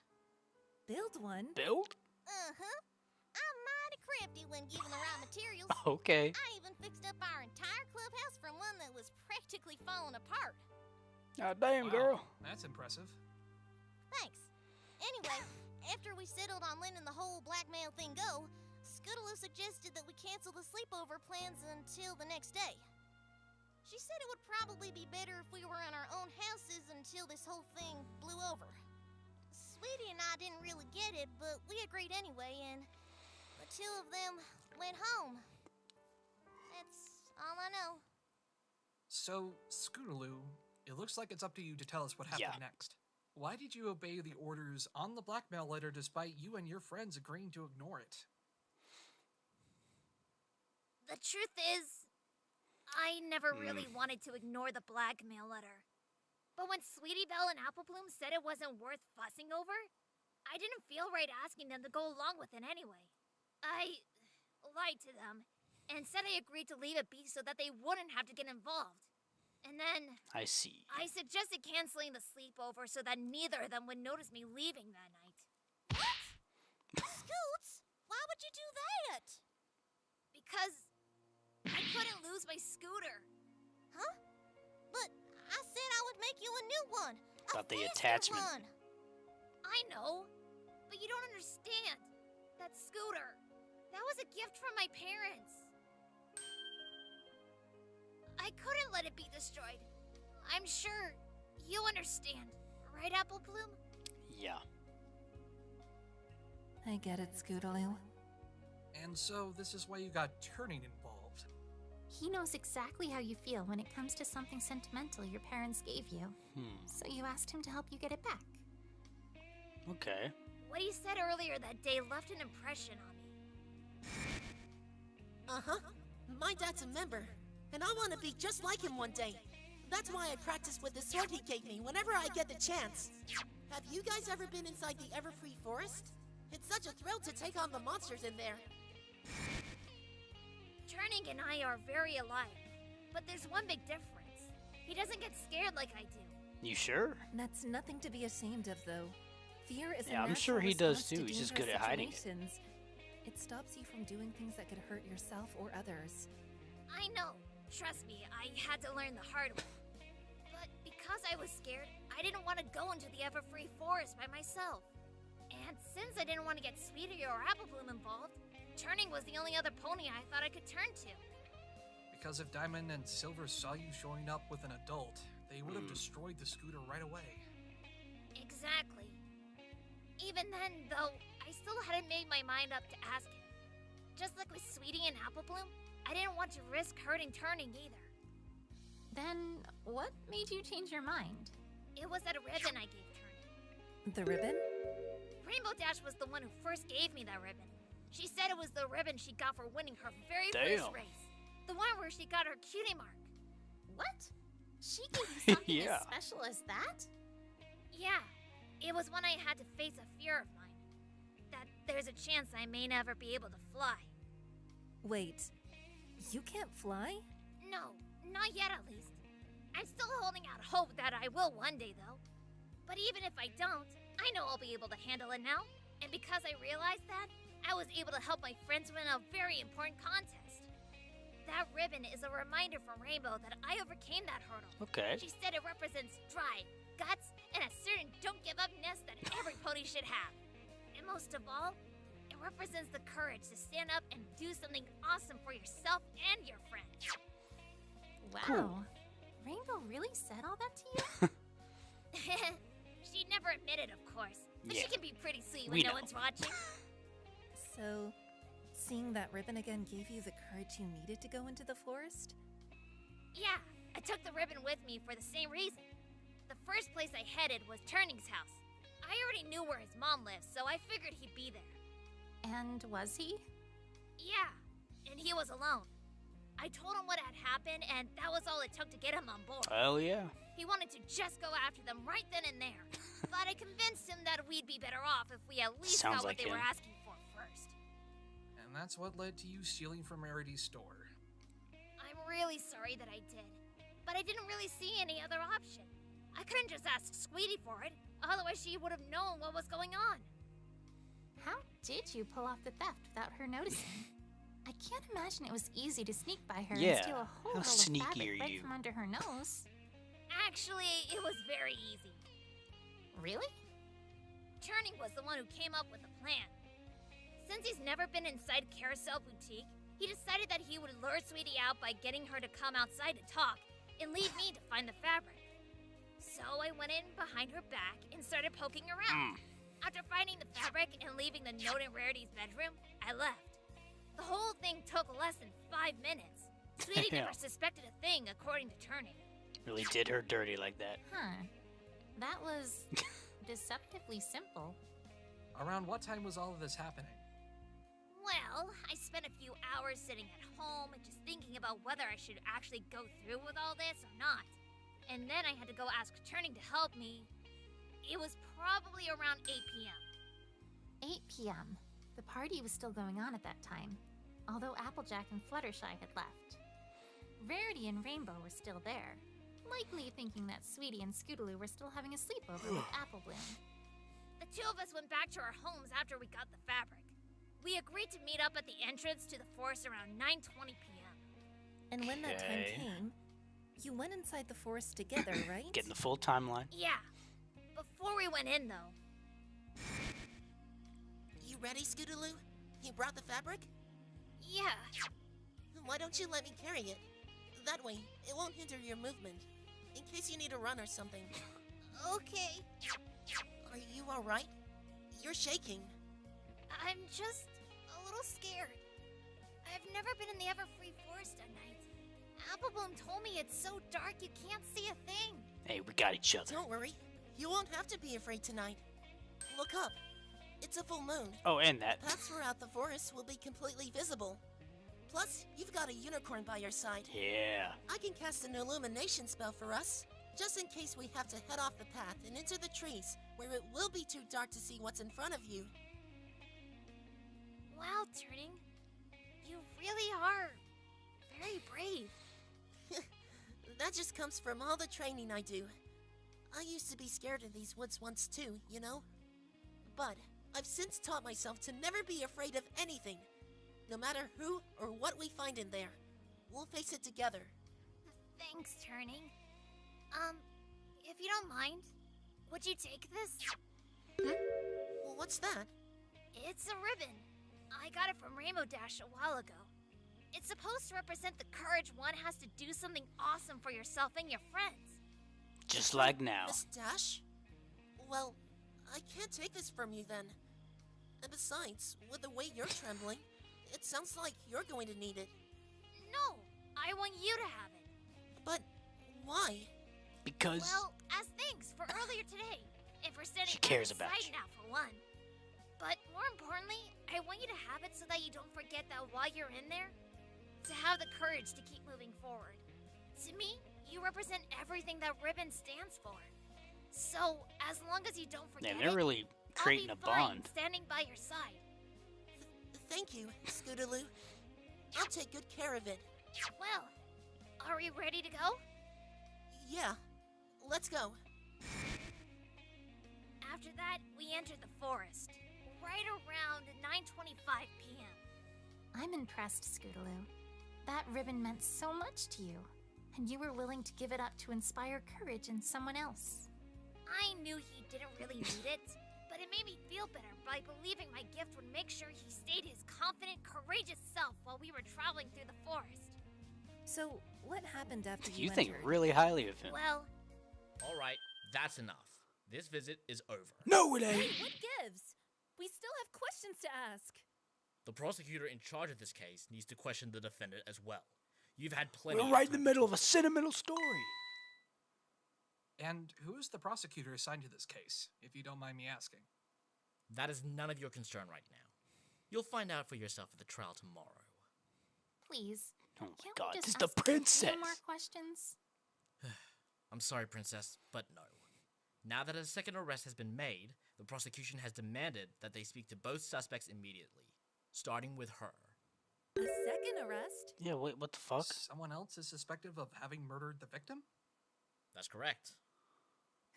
Build one? Build? Uh-huh. I'm mighty crafty when given the right materials. Okay. I even fixed up our entire clubhouse from one that was practically falling apart. God damn, girl. That's impressive. Thanks. Anyway, after we settled on letting the whole blackmail thing go, Scootaloo suggested that we cancel the sleepover plans until the next day. She said it would probably be better if we were in our own houses until this whole thing blew over. Sweetie and I didn't really get it, but we agreed anyway, and the two of them went home. That's all I know. So, Scootaloo, it looks like it's up to you to tell us what happened next. Why did you obey the orders on the blackmail letter despite you and your friends agreeing to ignore it? The truth is, I never really wanted to ignore the blackmail letter. But when Sweetie Belle and Apple Bloom said it wasn't worth fussing over, I didn't feel right asking them to go along with it anyway. I lied to them and said I agreed to leave it be so that they wouldn't have to get involved. And then I see. I suggested canceling the sleepover so that neither of them would notice me leaving that night. What? Scoots? Why would you do that? Because I couldn't lose my scooter. Huh? But I said I would make you a new one. About the faster attachment. one. I know, but you don't understand. That scooter, that was a gift from my parents. I couldn't let it be destroyed. I'm sure you understand, right, Apple Bloom? Yeah. I get it, Scootaloo. And so, this is why you got Turning involved. He knows exactly how you feel when it comes to something sentimental your parents gave you. So you asked him to help you get it back. Okay. What he said earlier that day left an impression on me. Uh-huh. My dad's a member, and I want to be just like him one day. That's why I practice with the sword he gave me whenever I get the chance. Have you guys ever been inside the Everfree Forest? It's such a thrill to take on the monsters in there. Turning and I are very alike, but there's one big difference. He doesn't get scared like I do. You sure? That's nothing to be ashamed of, though. Fear is a Yeah, I'm natural sure he does response to too. He's just good dangerous at hiding it. situations. It stops you from doing things that could hurt yourself or others. I know. Trust me, I had to learn the hard way. But because I was scared, I didn't want to go into the Everfree Forest by myself. And since I didn't want to get Sweetie or Apple Bloom involved, Turning was the only other pony I thought I could turn to. Because if Diamond and Silver saw you showing up with an adult, they would have destroyed the scooter right away. Exactly. Even then, though, I still hadn't made my mind up to ask him. Just like with Sweetie and Apple Bloom, I didn't want to risk hurting Turning either. Then, what made you change your mind? It was that ribbon I gave Turning. The ribbon? Rainbow Dash was the one who first gave me that ribbon. She said it was the ribbon she got for winning her very first race. The one where she got her cutie mark. What? She gave you something Yeah. as special as that? Yeah, it was when I had to face a fear of mine. That there's a chance I may never be able to fly. Wait, you can't fly? No, not yet at least. I'm still holding out hope that I will one day though. But even if I don't, I know I'll be able to handle it now. And because I realized that, I was able to help my friends win a very important contest. That ribbon is a reminder from Rainbow that I overcame that hurdle. Okay. She said it represents drive, guts, and a certain don't-give-up-ness that every pony should have. And most of all, it represents the courage to stand up and do something awesome for yourself and your friends. Wow. Cool. Rainbow really said all that to you? She never admitted, of course, but she Yeah. can be pretty sweet We when no know. one's watching. So, seeing that ribbon again gave you the courage you needed to go into the forest? Yeah, I took the ribbon with me for the same reason. The first place I headed was Turning's house. I already knew where his mom lives, so I figured he'd be there. And was he? Yeah, and he was alone. I told him what had happened, and that was all it took to get him on board. Hell yeah. He wanted to just go after them right then and there. But I convinced him that we'd be better off if we at least Sounds got what like they were him. asking for first. And that's what led to you stealing from Rarity's store. I'm really sorry that I did, but I didn't really see any other option. I couldn't just ask Sweetie for it, otherwise she would have known what was going on. How did you pull off the theft without her noticing? I can't imagine it was easy to sneak by her Yeah, and steal a whole how roll of sneaky fabric are right you? from under her nose. Actually, it was very easy. Really? Turning was the one who came up with the plan. Since he's never been inside Carousel Boutique, he decided that he would lure Sweetie out by getting her to come outside to talk and leave me to find the fabric. So I went in behind her back and started poking around. After finding the fabric and leaving the note in Rarity's bedroom, I left. The whole thing took less than 5 minutes. Sweetie Yeah. never suspected a thing, according to Turning. Really did her dirty like that. Huh. That was deceptively simple. Around what time was all of this happening? Well, I spent a few hours sitting at home and just thinking about whether I should actually go through with all this or not. And then I had to go ask Turning to help me. It was probably around 8 p.m. 8 p.m. The party was still going on at that time, although Applejack and Fluttershy had left. Rarity and Rainbow were still there, likely thinking that Sweetie and Scootaloo were still having a sleepover with Apple Bloom. The two of us went back to our homes after we got the fabric. We agreed to meet up at the entrance to the forest around 9:20 p.m. And when that time Okay. came, you went inside the forest together, right? Getting the full timeline. Yeah. Before we went in, though, You ready, Scootaloo? You brought the fabric? yeah, Why don't you let me carry it? That way, it won't hinder your movement. In case you need to run or something. okay. Are you alright? You're shaking. I'm just a little scared. I've never been in the Everfree Forest at night. Apple Bloom told me it's so dark you can't see a thing. Hey, we got each other. Don't worry. You won't have to be afraid tonight. Look up. It's a full moon. Oh, and that. Paths throughout the forest will be completely visible. Plus, you've got a unicorn by your side. Yeah. I can cast an illumination spell for us, just in case we have to head off the path and into the trees, where it will be too dark to see what's in front of you. Wow, Turning. You really are very brave. That just comes from all the training I do. I used to be scared of these woods once too, you know? But I've since taught myself to never be afraid of anything. No matter who or what we find in there, we'll face it together. Thanks, Turning. If you don't mind, would you take this? Well, what's that? It's a ribbon. I got it from Rainbow Dash a while ago. It's supposed to represent the courage one has to do something awesome for yourself and your friends. Just like now. Miss Dash? Well, I can't take this from you then. And besides, with the way you're trembling, it sounds like you're going to need it. No, I want you to have it. But why? Because Well, as thanks for earlier today, and for standing She cares by my about side you. now for one. But more importantly, I want you to have it so that you don't forget that while you're in there, to have the courage to keep moving forward. To me, you represent everything that ribbon stands for. So, as long as you don't forget yeah, they're really creating I'll a be fine bond. standing by your side. Thank you, Scootaloo. I'll take good care of it. Well, are we ready to go? Yeah, let's go. After that, we enter the forest, right around 9:25 p.m. I'm impressed, Scootaloo. That ribbon meant so much to you, and you were willing to give it up to inspire courage in someone else. I knew he didn't really need it, but it made me feel better by believing my gift would make sure he stayed his confident, courageous self while we were traveling through the forest. So, what happened after You you think entered? really highly of him. Well, All right, that's enough. This visit is over. No, it ain't. Hey, what gives? We still have questions to ask. The prosecutor in charge of this case needs to question the defendant as well. You've had plenty. We're of right in the time. middle of a sentimental story. And who is the prosecutor assigned to this case, if you don't mind me asking? That is none of your concern right now. You'll find out for yourself at the trial tomorrow. Please, Oh my can't god, we this just is the ask a princess. few more questions? I'm sorry, Princess, but no. Now that a second arrest has been made, the prosecution has demanded that they speak to both suspects immediately, starting with her. A second arrest? Yeah, wait, what the fuck? Someone else is suspected of having murdered the victim? That's correct.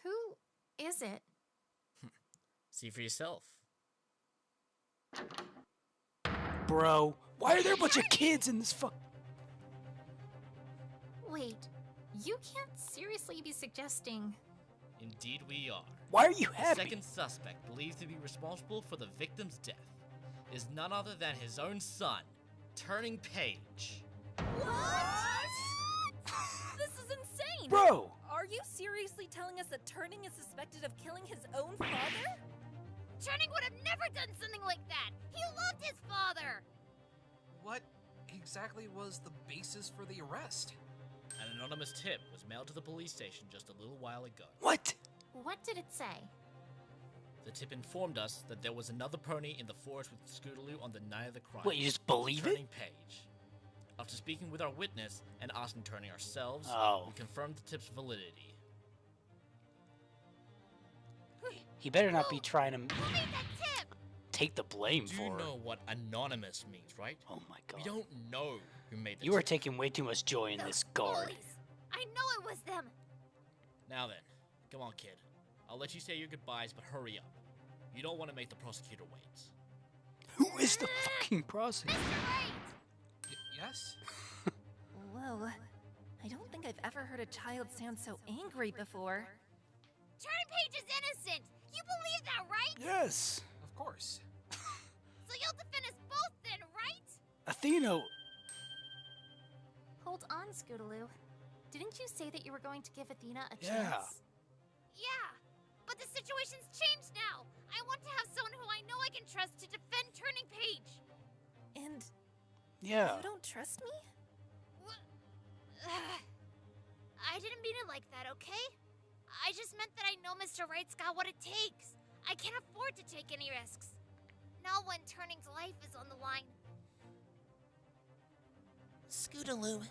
Who is it? See for yourself. Bro, why are there a bunch of kids in this fuck? Wait, you can't seriously be suggesting... Indeed we are. Why are you The happy? second suspect believed to be responsible for the victim's death is none other than his own son, Turning Page. This is insane! Bro! Are you seriously telling us that Turning is suspected of killing his own father? Turning would have never done something like that. He loved his father. What exactly was the basis for the arrest? An anonymous tip was mailed to the police station just a little while ago. What? What did it say? The tip informed us that there was another pony in the forest with Scootaloo on the night of the crime. Wait, you just believe it? Turning Page. After speaking with our witness and asking Turning ourselves, we confirmed the tip's validity. He better not be trying to Who made that tip? take the blame You do for it. know what anonymous means, right? Oh my god. We don't know who made the You are tip. taking way too much joy in this guard. Bullies. I know it was them. Now then, come on, kid. I'll let you say your goodbyes, but hurry up. You don't want to make the prosecutor wait. Who is the fucking prosecutor? Yes? Whoa. I don't think I've ever heard a child sound so angry before. Turning Page is innocent. You believe that, right? Yes. Of course. So you'll defend us both then, right? Athena. Hold on, Scootaloo. Didn't you say that you were going to give Athena a Yeah. chance? Yeah, but the situation's changed now. I want to have someone who I know I can trust to defend Turning Page. And Yeah. you don't trust me? I didn't mean it like that, okay? I just meant that I know Mr. Wright's got what it takes. I can't afford to take any risks. Not when Turning's life is on the line. Scootaloo.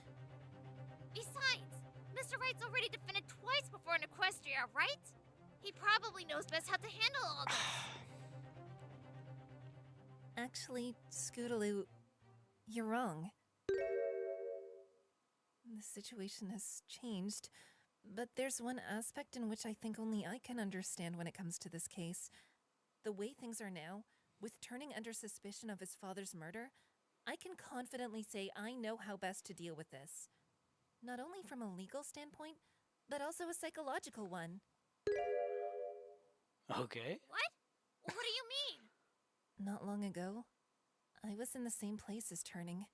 Besides, Mr. Wright's already defended twice before in Equestria, right? He probably knows best how to handle all this. Actually, Scootaloo, you're wrong. The situation has changed, but there's one aspect in which I think only I can understand when it comes to this case. The way things are now, with Turning under suspicion of his father's murder, I can confidently say I know how best to deal with this. Not only from a legal standpoint, but also a psychological one. Okay. What? What do you mean? Not long ago, I was in the same place as Turning.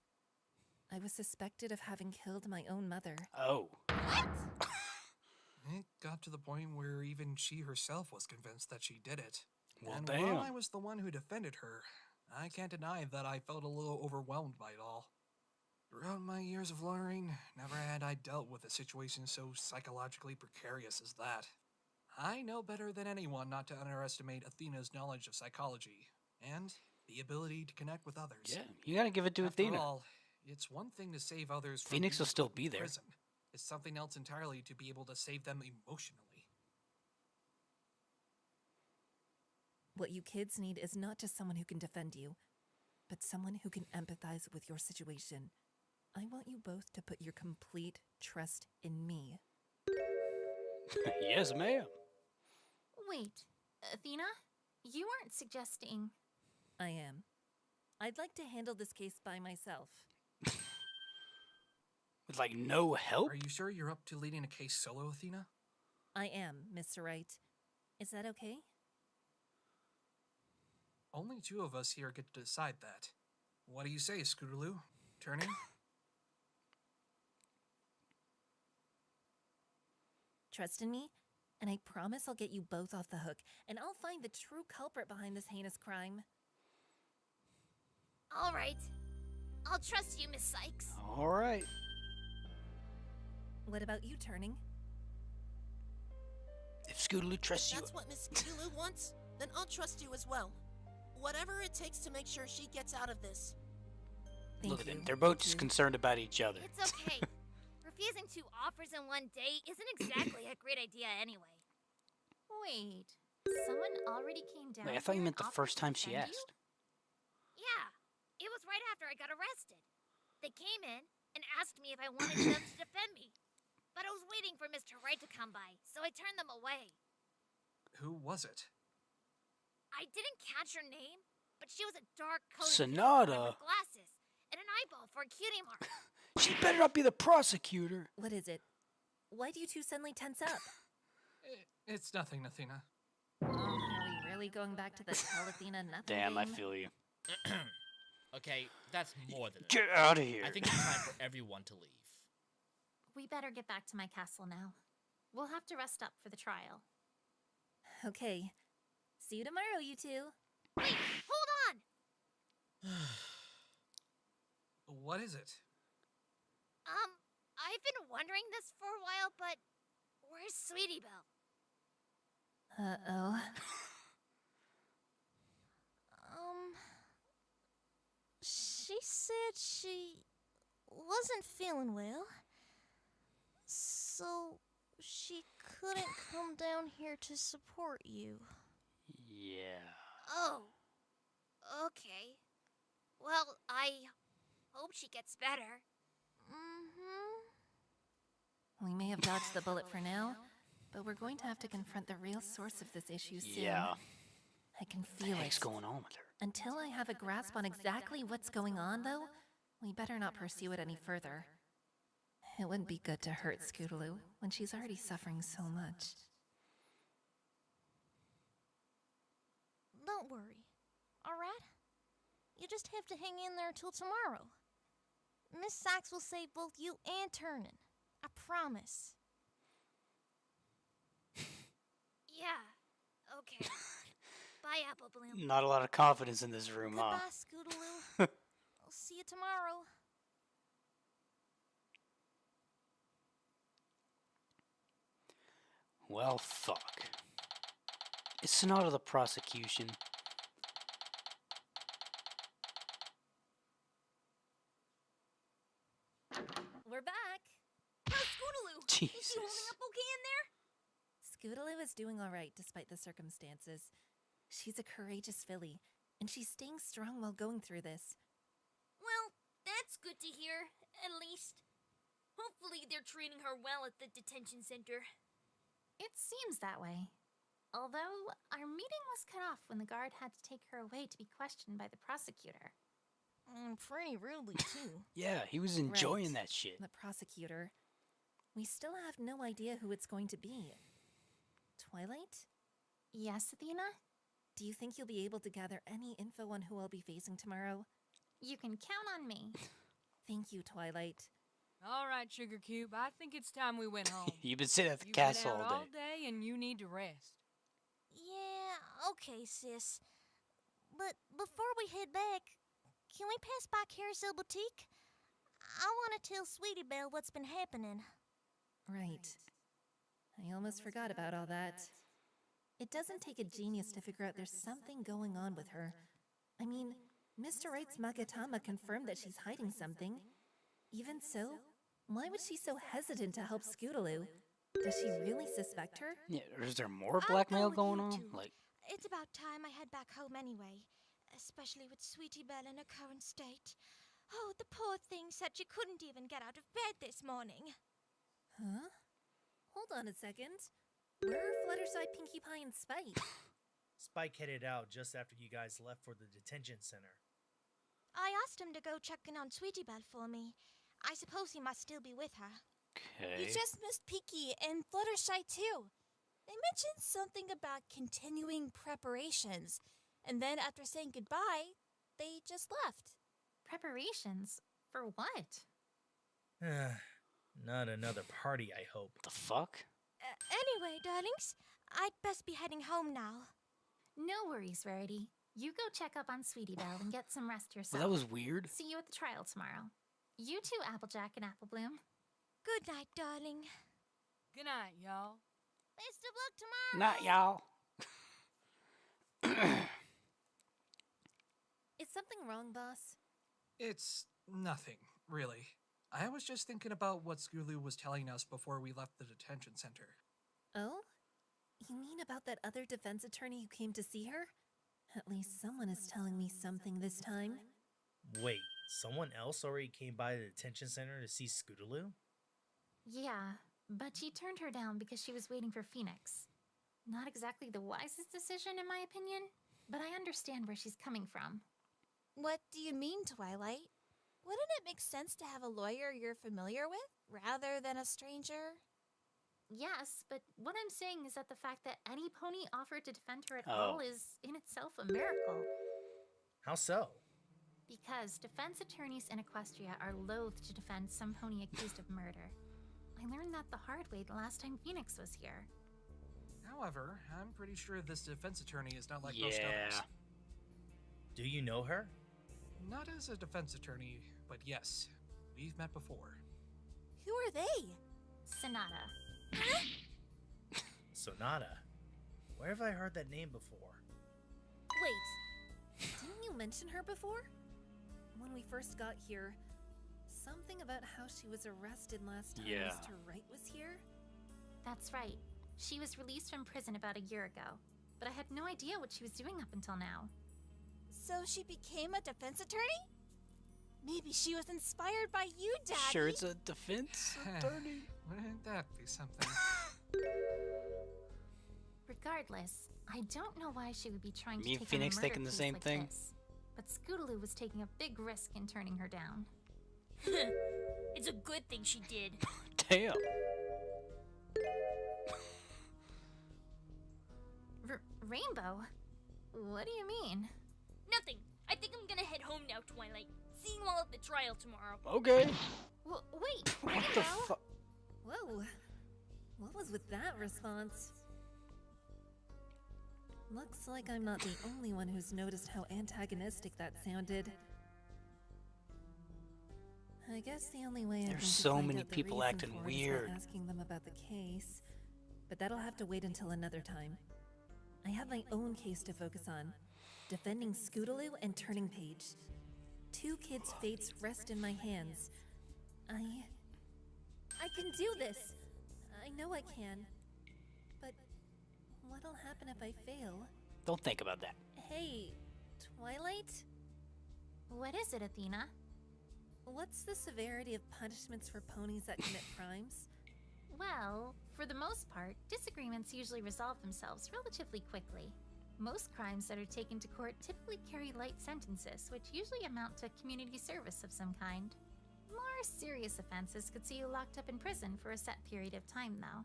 I was suspected of having killed my own mother. Oh. It got to the point where even she herself was convinced that she did it. Well, And damn. while I was the one who defended her, I can't deny that I felt a little overwhelmed by it all. Throughout my years of lawyering, never had I dealt with a situation so psychologically precarious as that. I know better than anyone not to underestimate Athena's knowledge of psychology, and the ability to connect with others. Yeah, you gotta give it to After Athena. all, it's one thing to save others from Phoenix will being still put in be there. prison. It's something else entirely to be able to save them emotionally. What you kids need is not just someone who can defend you, but someone who can empathize with your situation. I want you both to put your complete trust in me. Yes, ma'am. Wait, Athena? You weren't suggesting... I am. I'd like to handle this case by myself. With, like, no help? Are you sure you're up to leading a case solo, Athena? I am, Mr. Wright. Is that okay? Only two of us here get to decide that. What do you say, Scootaloo? Turning? Trust in me, and I promise I'll get you both off the hook, and I'll find the true culprit behind this heinous crime. All right. I'll trust you, Miss Sykes. All right. What about you, Turning? If Scootaloo trusts If you... that's what Miss Scootaloo wants, then I'll trust you as well. Whatever it takes to make sure she gets out of this. Look at them. They're both just concerned about each other. It's okay. Refusing 2 offers in one day isn't exactly a great idea anyway. Wait, someone already came down Wait, I thought you here meant and the offered first to time she defend you? asked. Yeah, it was right after I got arrested. They came in and asked me if I wanted them to defend me. But I was waiting for Mr. Wright to come by, so I turned them away. Who was it? I didn't catch her name, but she was a dark-colored Sonata. with glasses and an eyeball for a cutie mark. She better not be the prosecutor. What is it? Why do you two suddenly tense up? It's nothing, Athena. Oh, are we really going back to the tell Athena nothing Damn, I game? feel you. Okay, that's more than Get enough. out of here. I think it's time for everyone to leave. We better get back to my castle now. We'll have to rest up for the trial. Okay. See you tomorrow, you two. Wait, hold on! What is it? I've been wondering this for a while, but where's Sweetie Belle? Uh-oh. She said she wasn't feeling well, so she couldn't come down here to support you. Yeah. Oh, okay. Well, I hope she gets better. We may have dodged the bullet for now, but we're going to have to confront the real source of this issue soon. Yeah. I can What the feel heck's it. going on with her? Until I have a grasp on exactly what's going on, though, we better not pursue it any further. It wouldn't be good to hurt Scootaloo when she's already suffering so much. Don't worry, alright? You just have to hang in there till tomorrow. Miss Sykes will save both you and Turnin'. I promise. Yeah, okay. Bye, Apple Bloom. Not a lot of confidence in this room, huh? Goodbye, Scootaloo. I'll see you tomorrow. Well, fuck. Is Sonata the prosecution? We're back! How's Scootaloo? Is she holding Jesus. up okay in there? Scootaloo is doing alright despite the circumstances. She's a courageous filly, and she's staying strong while going through this. Well, that's good to hear, at least. Hopefully they're treating her well at the detention center. It seems that way. Although, our meeting was cut off when the guard had to take her away to be questioned by the prosecutor. Pretty rudely, too. Yeah, he was enjoying Right. that shit. The prosecutor. We still have no idea who it's going to be. Twilight? Yes, Athena? Do you think you'll be able to gather any info on who I'll be facing tomorrow? You can count on me. Thank you, Twilight. All right, Sugar Cube, I think it's time we went home. You've been sitting at the You've been castle out all day. all day and you need to rest. Yeah, okay, sis. But before we head back, can we pass by Carousel Boutique? I want to tell Sweetie Belle what's been happening. Right. I almost forgot about all that. It doesn't take a genius to figure out there's something going on with her. I mean, Mr. Wright's Magatama confirmed that she's hiding something. Even so, why was she so hesitant to help Scootaloo? Does she really suspect her? Yeah, is there more blackmail going on? Like, It's about time I head back home anyway, especially with Sweetie Belle in her current state. Oh, the poor thing said she couldn't even get out of bed this morning. Huh? Hold on a second. Where are Fluttershy, Pinkie Pie, and Spike? Spike headed out just after you guys left for the detention center. I asked him to go check in on Sweetie Belle for me. I suppose he must still be with her. okay. We just missed Pinkie and Fluttershy too. They mentioned something about continuing preparations, and then after saying goodbye, they just left. Preparations? For what? Not another party, I hope. The fuck? Anyway, darlings, I'd best be heading home now. No worries, Rarity. You go check up on Sweetie Belle and get some rest yourself. Well, that was weird. See you at the trial tomorrow. You too, Applejack and Applebloom. Good night, darling. Good night, y'all. Best of luck tomorrow. Not y'all. Is something wrong, boss? It's nothing, really. I was just thinking about what Scootaloo was telling us before we left the detention center. Oh? You mean about that other defense attorney who came to see her? At least someone is telling me something this time. Wait, someone else already came by the detention center to see Scootaloo? Yeah, but she turned her down because she was waiting for Phoenix. Not exactly the wisest decision, in my opinion, but I understand where she's coming from. What do you mean, Twilight? Wouldn't it make sense to have a lawyer you're familiar with, rather than a stranger? Yes, but what I'm saying is that the fact that any pony offered to defend her at all is in itself a miracle. How so? Because defense attorneys in Equestria are loath to defend some pony accused of murder. I learned that the hard way the last time Phoenix was here. However, I'm pretty sure this defense attorney is not like most others. Do you know her? Not as a defense attorney, but yes, we've met before. Who are they? Sonata. Sonata. Where have I heard that name before? Wait, didn't you mention her before? When we first got here, something about how she was arrested last time Mr. Wright was here? That's right. She was released from prison about a year ago, but I had no idea what she was doing up until now. So she became a defense attorney? Maybe she was inspired by you, Daddy. Sure, it's a defense attorney. Wouldn't that be something? Regardless, I don't know why she would be trying to Me and take Phoenix on a murder thinking the case same like thing. this. But Scootaloo was taking a big risk in turning her down. It's a good thing she did. Damn. Rainbow? What do you mean? Nothing. I think I'm gonna head home now, Twilight. See you all at the trial tomorrow. Okay. Wait, What the fuck? Whoa. What was with that response? Looks like I'm not the only one who's noticed how antagonistic that sounded. I guess the only way I There's can so find many out the people reason acting for it is by weird. asking them about the case, but that'll have to wait until another time. I have my own case to focus on: defending Scootaloo and Turning Page. Two kids' fates rest in my hands. I can do this. I know I can. But what'll happen if I fail? Don't think about that. Hey, Twilight? What is it, Athena? What's the severity of punishments for ponies that commit crimes? Well, for the most part, disagreements usually resolve themselves relatively quickly. Most crimes that are taken to court typically carry light sentences, which usually amount to community service of some kind. More serious offenses could see you locked up in prison for a set period of time, though.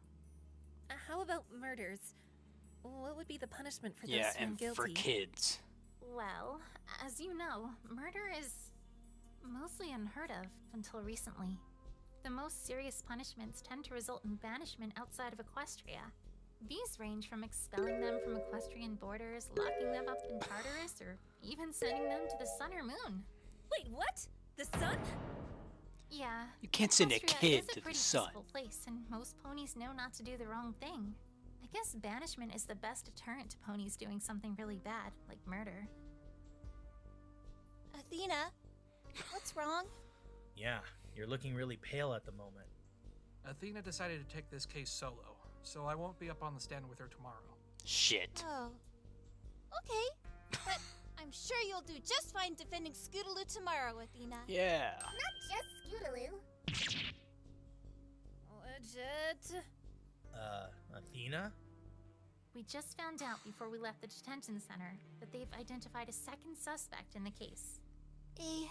How about murders? What would be the punishment for those Yeah, found and guilty? for kids. Well, as you know, murder is mostly unheard of until recently. The most serious punishments tend to result in banishment outside of Equestria. These range from expelling them from equestrian borders, locking them up in Tartarus, or even sending them to the sun or moon. Wait, what? The sun? Yeah. You can't send a Equestria kid is to a the pretty sun. peaceful place, and most ponies know not to do the wrong thing. I guess banishment is the best deterrent to ponies doing something really bad, like murder. Athena, what's wrong? Yeah, you're looking really pale at the moment. Athena decided to take this case solo, so I won't be up on the stand with her tomorrow. Shit. Oh. Okay, but I'm sure you'll do just fine defending Scootaloo tomorrow, Athena. Yeah. Not just Scootaloo. Legit. Athena? We just found out before we left the detention center that they've identified a second suspect in the case. A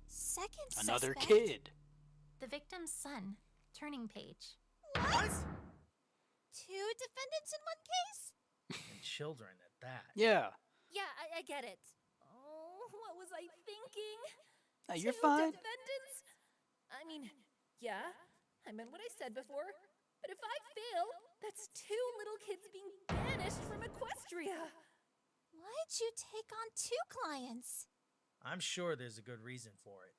second Another suspect? kid. The victim's son, Turning Page. What? Two defendants in one case? And children at that. Yeah. Yeah, I get it. Oh, what was I thinking? You're Two fine. defendants? I mean, yeah, I meant what I said before. But if I fail, that's two little kids being banished from Equestria. Why'd you take on two clients? I'm sure there's a good reason for it.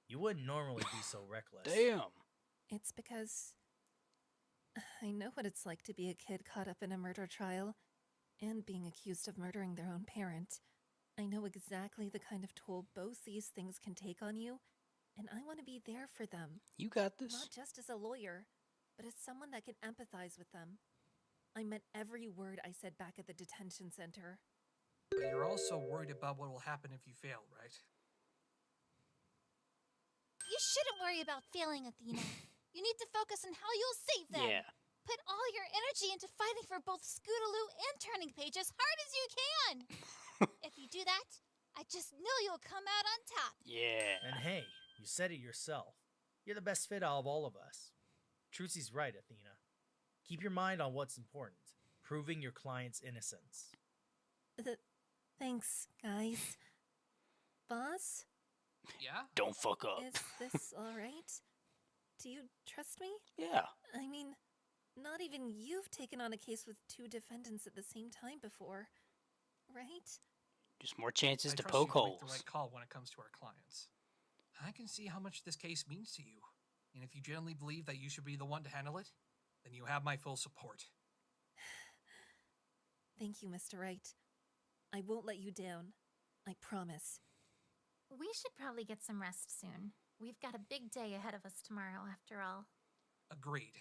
You wouldn't normally be so reckless. Damn. It's because I know what it's like to be a kid caught up in a murder trial and being accused of murdering their own parent. I know exactly the kind of toll both these things can take on you, and I want to be there for them. You got this. Not just as a lawyer, but as someone that can empathize with them. I meant every word I said back at the detention center. But you're also worried about what will happen if you fail, right? You shouldn't worry about failing, Athena. You need to focus on how you'll save them. Yeah. Put all your energy into fighting for both Scootaloo and Turning Page as hard as you can. If you do that, I just know you'll come out on top. Yeah. And hey, you said it yourself. You're the best fit out of all of us. Trucy's right, Athena. Keep your mind on what's important, proving your client's innocence. Thanks, guys. Boss? Yeah? Don't fuck up. Is this alright? Do you trust me? Yeah. I mean, not even you've taken on a case with two defendants at the same time before, right? Just more chances I to trust poke you to make holes. the right call when it comes to our clients. I can see how much this case means to you, and if you genuinely believe that you should be the one to handle it, then you have my full support. Thank you, Mr. Wright. I won't let you down. I promise. We should probably get some rest soon. We've got a big day ahead of us tomorrow, after all. Agreed.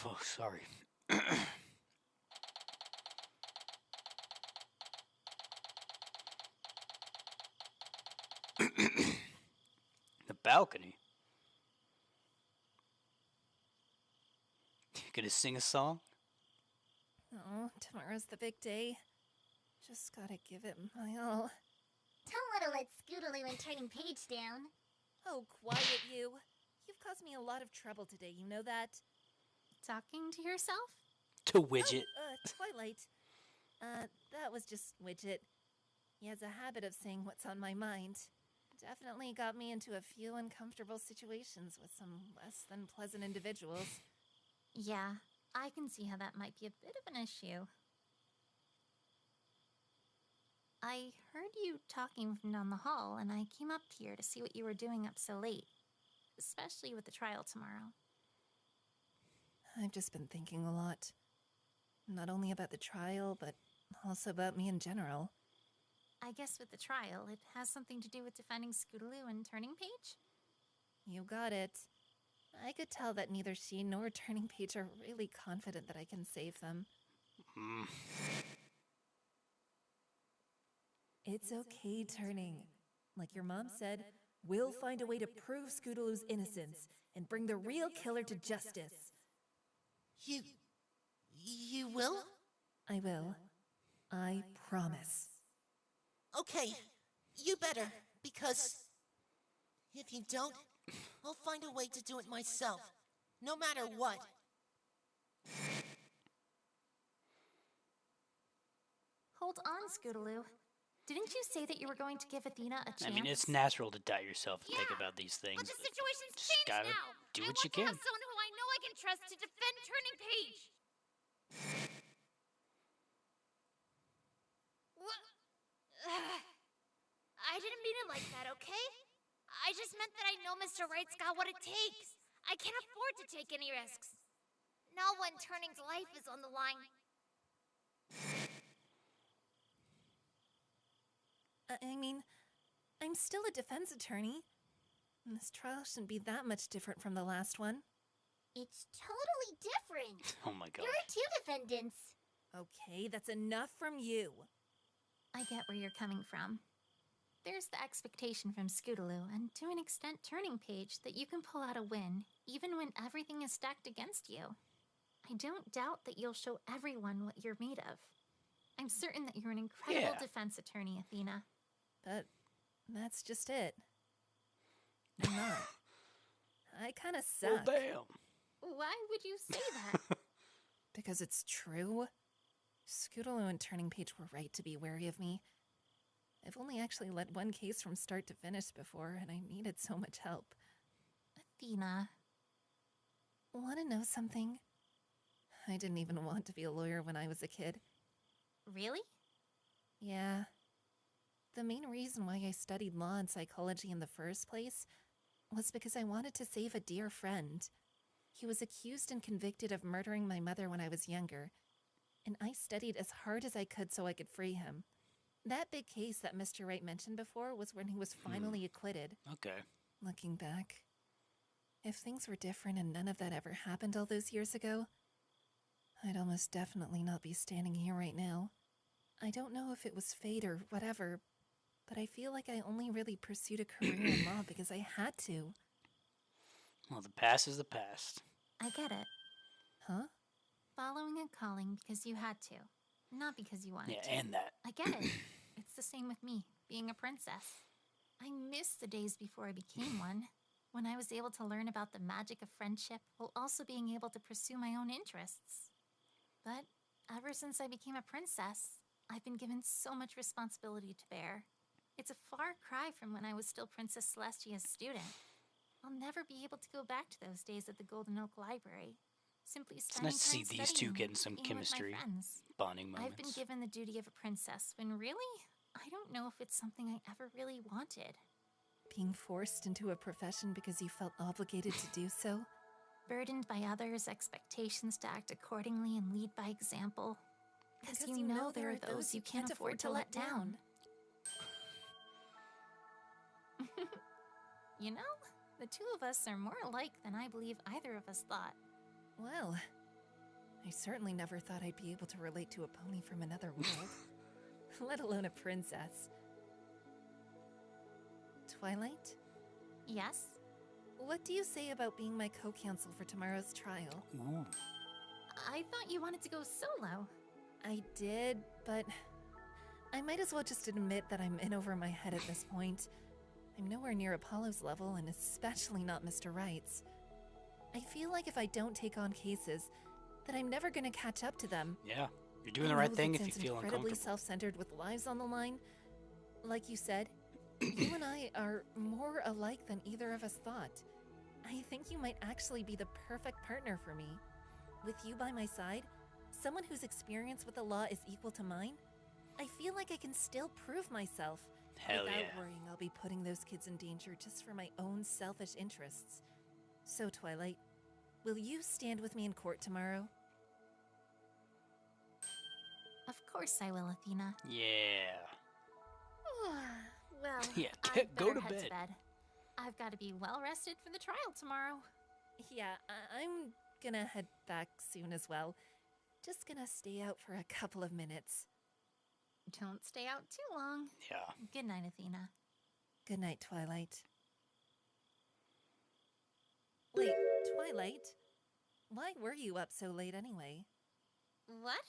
Oh, sorry. The balcony. You gonna sing a song? Oh, tomorrow's the big day. Just gotta give it my all. Don't want to let Scootaloo and Turning Page down. Oh, quiet you. You've caused me a lot of trouble today, you know that? Talking to yourself? To Widget. Twilight. That was just Widget. He has a habit of saying what's on my mind. Definitely got me into a few uncomfortable situations with some less than pleasant individuals. Yeah, I can see how that might be a bit of an issue. I heard you talking from down the hall, and I came up here to see what you were doing up so late. Especially with the trial tomorrow. I've just been thinking a lot. Not only about the trial, but also about me in general. I guess with the trial, it has something to do with defending Scootaloo and Turning Page? You got it. I could tell that neither she nor Turning Page are really confident that I can save them. It's okay, Turning. Like your mom said, we'll find a way to prove Scootaloo's innocence and bring the real killer to justice. You will? I will. I promise. Okay, you better, because if you don't, I'll find a way to do it myself, no matter what. Hold on, Scootaloo. Didn't you say that you were going to give Athena a chance? I mean, it's natural to doubt yourself and think about these things. But the situation's Just changed gotta now. do I what want you to can. have someone who I know I can trust to defend Turning Page. What? I didn't mean it like that, okay? I just meant that I know Mr. Wright's got what it takes. I can't afford to take any risks. Not when Turning's life is on the line. I mean, I'm still a defense attorney. And this trial shouldn't be that much different from the last one. It's totally different. Oh my god. There are two defendants. Okay, that's enough from you. I get where you're coming from. There's the expectation from Scootaloo, and to an extent Turning Page, that you can pull out a win, even when everything is stacked against you. I don't doubt that you'll show everyone what you're made of. I'm certain that you're an incredible defense attorney, Athena. But that's just it. I'm not. I kind of suck. Well, damn. Why would you say that? Because it's true. Scootaloo and Turning Page were right to be wary of me. I've only actually led one case from start to finish before, and I needed so much help. Athena. Want to know something? I didn't even want to be a lawyer when I was a kid. Really? Yeah. The main reason why I studied law and psychology in the first place was because I wanted to save a dear friend. He was accused and convicted of murdering my mother when I was younger, and I studied as hard as I could so I could free him. That big case that Mr. Wright mentioned before was when he was finally acquitted. Okay. Looking back, if things were different and none of that ever happened all those years ago, I'd almost definitely not be standing here right now. I don't know if it was fate or whatever, but I feel like I only really pursued a career in law because I had to. Well, the past is the past. I get it. Huh? Following a calling because you had to, not because you wanted to. Yeah, and that. I get it. It's the same with me, being a princess. I miss the days before I became one, when I was able to learn about the magic of friendship while also being able to pursue my own interests. But ever since I became a princess, I've been given so much responsibility to bear. It's a far cry from when I was still Princess Celestia's student. I'll never be able to go back to those days at the Golden Oak Library. Simply It's spending nice to see time these two studying getting some and being with my chemistry, friends. bonding moments. I've been given the duty of a princess when really, I don't know if it's something I ever really wanted. Being forced into a profession because you felt obligated to do so? Burdened by others' expectations to act accordingly and lead by example. Because you know there are those you can't afford to let down. You know, the two of us are more alike than I believe either of us thought. Well, I certainly never thought I'd be able to relate to a pony from another world, let alone a princess. Twilight? Yes? What do you say about being my co-counsel for tomorrow's trial? Ooh. I thought you wanted to go solo. I did, but I might as well just admit that I'm in over my head at this point. I'm nowhere near Apollo's level, and especially not Mr. Wright's. I feel like if I don't take on cases, that I'm never going to catch up to them. Yeah, you're doing the right thing if you feel incredibly uncomfortable. self-centered with lives on the line. Like you said, you and I are more alike than either of us thought. I think you might actually be the perfect partner for me. With you by my side, someone whose experience with the law is equal to mine, I feel like I can still prove myself. Hell without yeah. worrying I'll be putting those kids in danger just for my own selfish interests. So, Twilight, will you stand with me in court tomorrow? Of course I will, Athena. Yeah. Well, Yeah, I'd go better to head bed. to bed. I've got to be well rested for the trial tomorrow. Yeah, I'm gonna head back soon as well. Just gonna stay out for a couple of minutes. Don't stay out too long. Yeah. Good night, Athena. Good night, Twilight. Wait, Twilight? Why were you up so late anyway? What?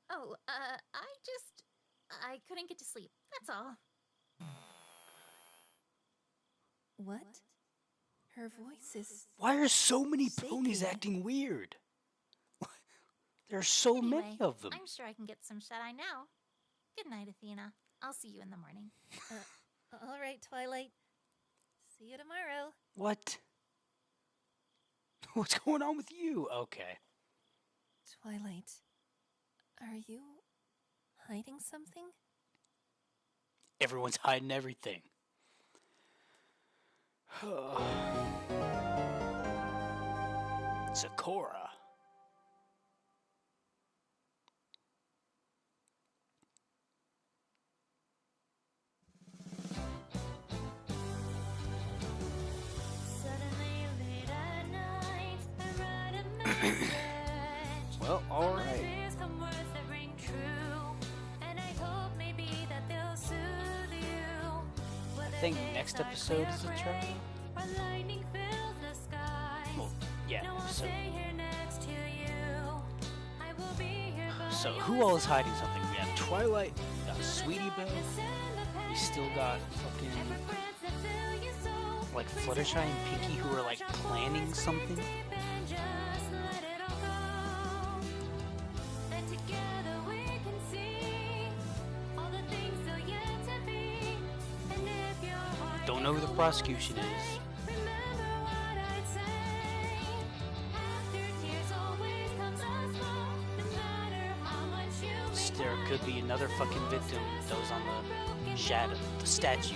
Oh, I couldn't get to sleep. That's all. What? Her voice is... Why are so many ponies shaking. acting weird? There are so Anyway, many of them. I'm sure I can get some shut-eye now. Good night, Athena. I'll see you in the morning. All right, Twilight. See you tomorrow. What? What's going on with you? Okay. Twilight, are you hiding something? Everyone's hiding everything. Sakura. Well, alright. I think next episode is a trial. Well, yeah, so. So, who all is hiding something? We have Twilight, we got Sweetie Belle, we still got fucking. Like Fluttershy and Pinkie who are like planning something. Don't know who the prosecution is. There could be another fucking victim that was on the shadow, the statue.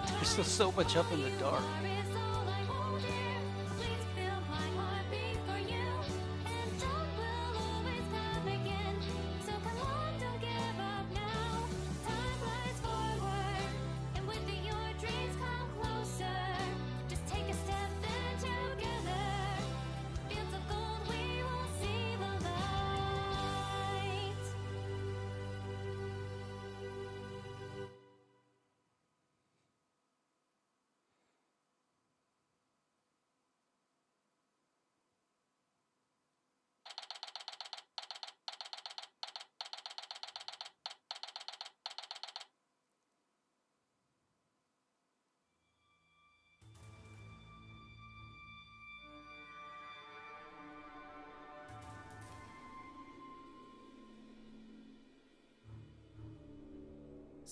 There's still so much up in the dark.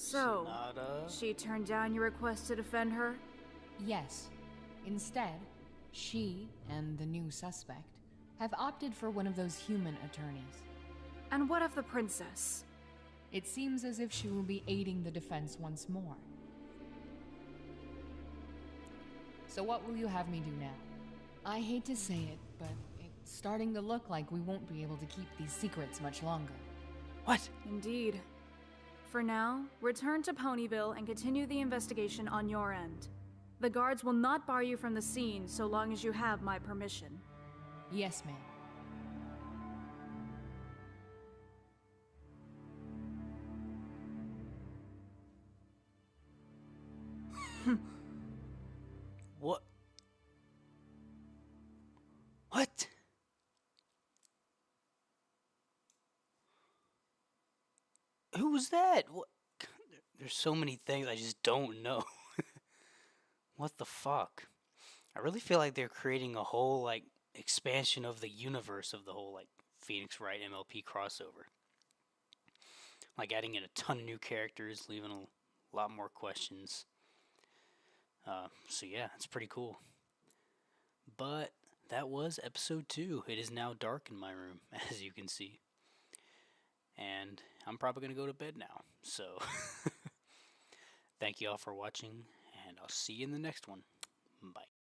So, Sonata. she turned down your request to defend her? Yes. Instead, she and the new suspect have opted for one of those human attorneys. And what of the princess? It seems as if she will be aiding the defense once more. So what will you have me do now? I hate to say it, but it's starting to look like we won't be able to keep these secrets much longer. What? Indeed. For now, return to Ponyville and continue the investigation on your end. The guards will not bar you from the scene so long as you have my permission. Yes, ma'am. What? What? Who was that? What? There's so many things I just don't know. What the fuck? I really feel like they're creating a whole like expansion of the universe of the whole like Phoenix Wright MLP crossover. Like adding in a ton of new characters, leaving a lot more questions. So yeah, it's pretty cool. But that was episode 2. It is now dark in my room, as you can see. And I'm probably going to go to bed now. So, thank you all for watching, and I'll see you in the next one. Bye.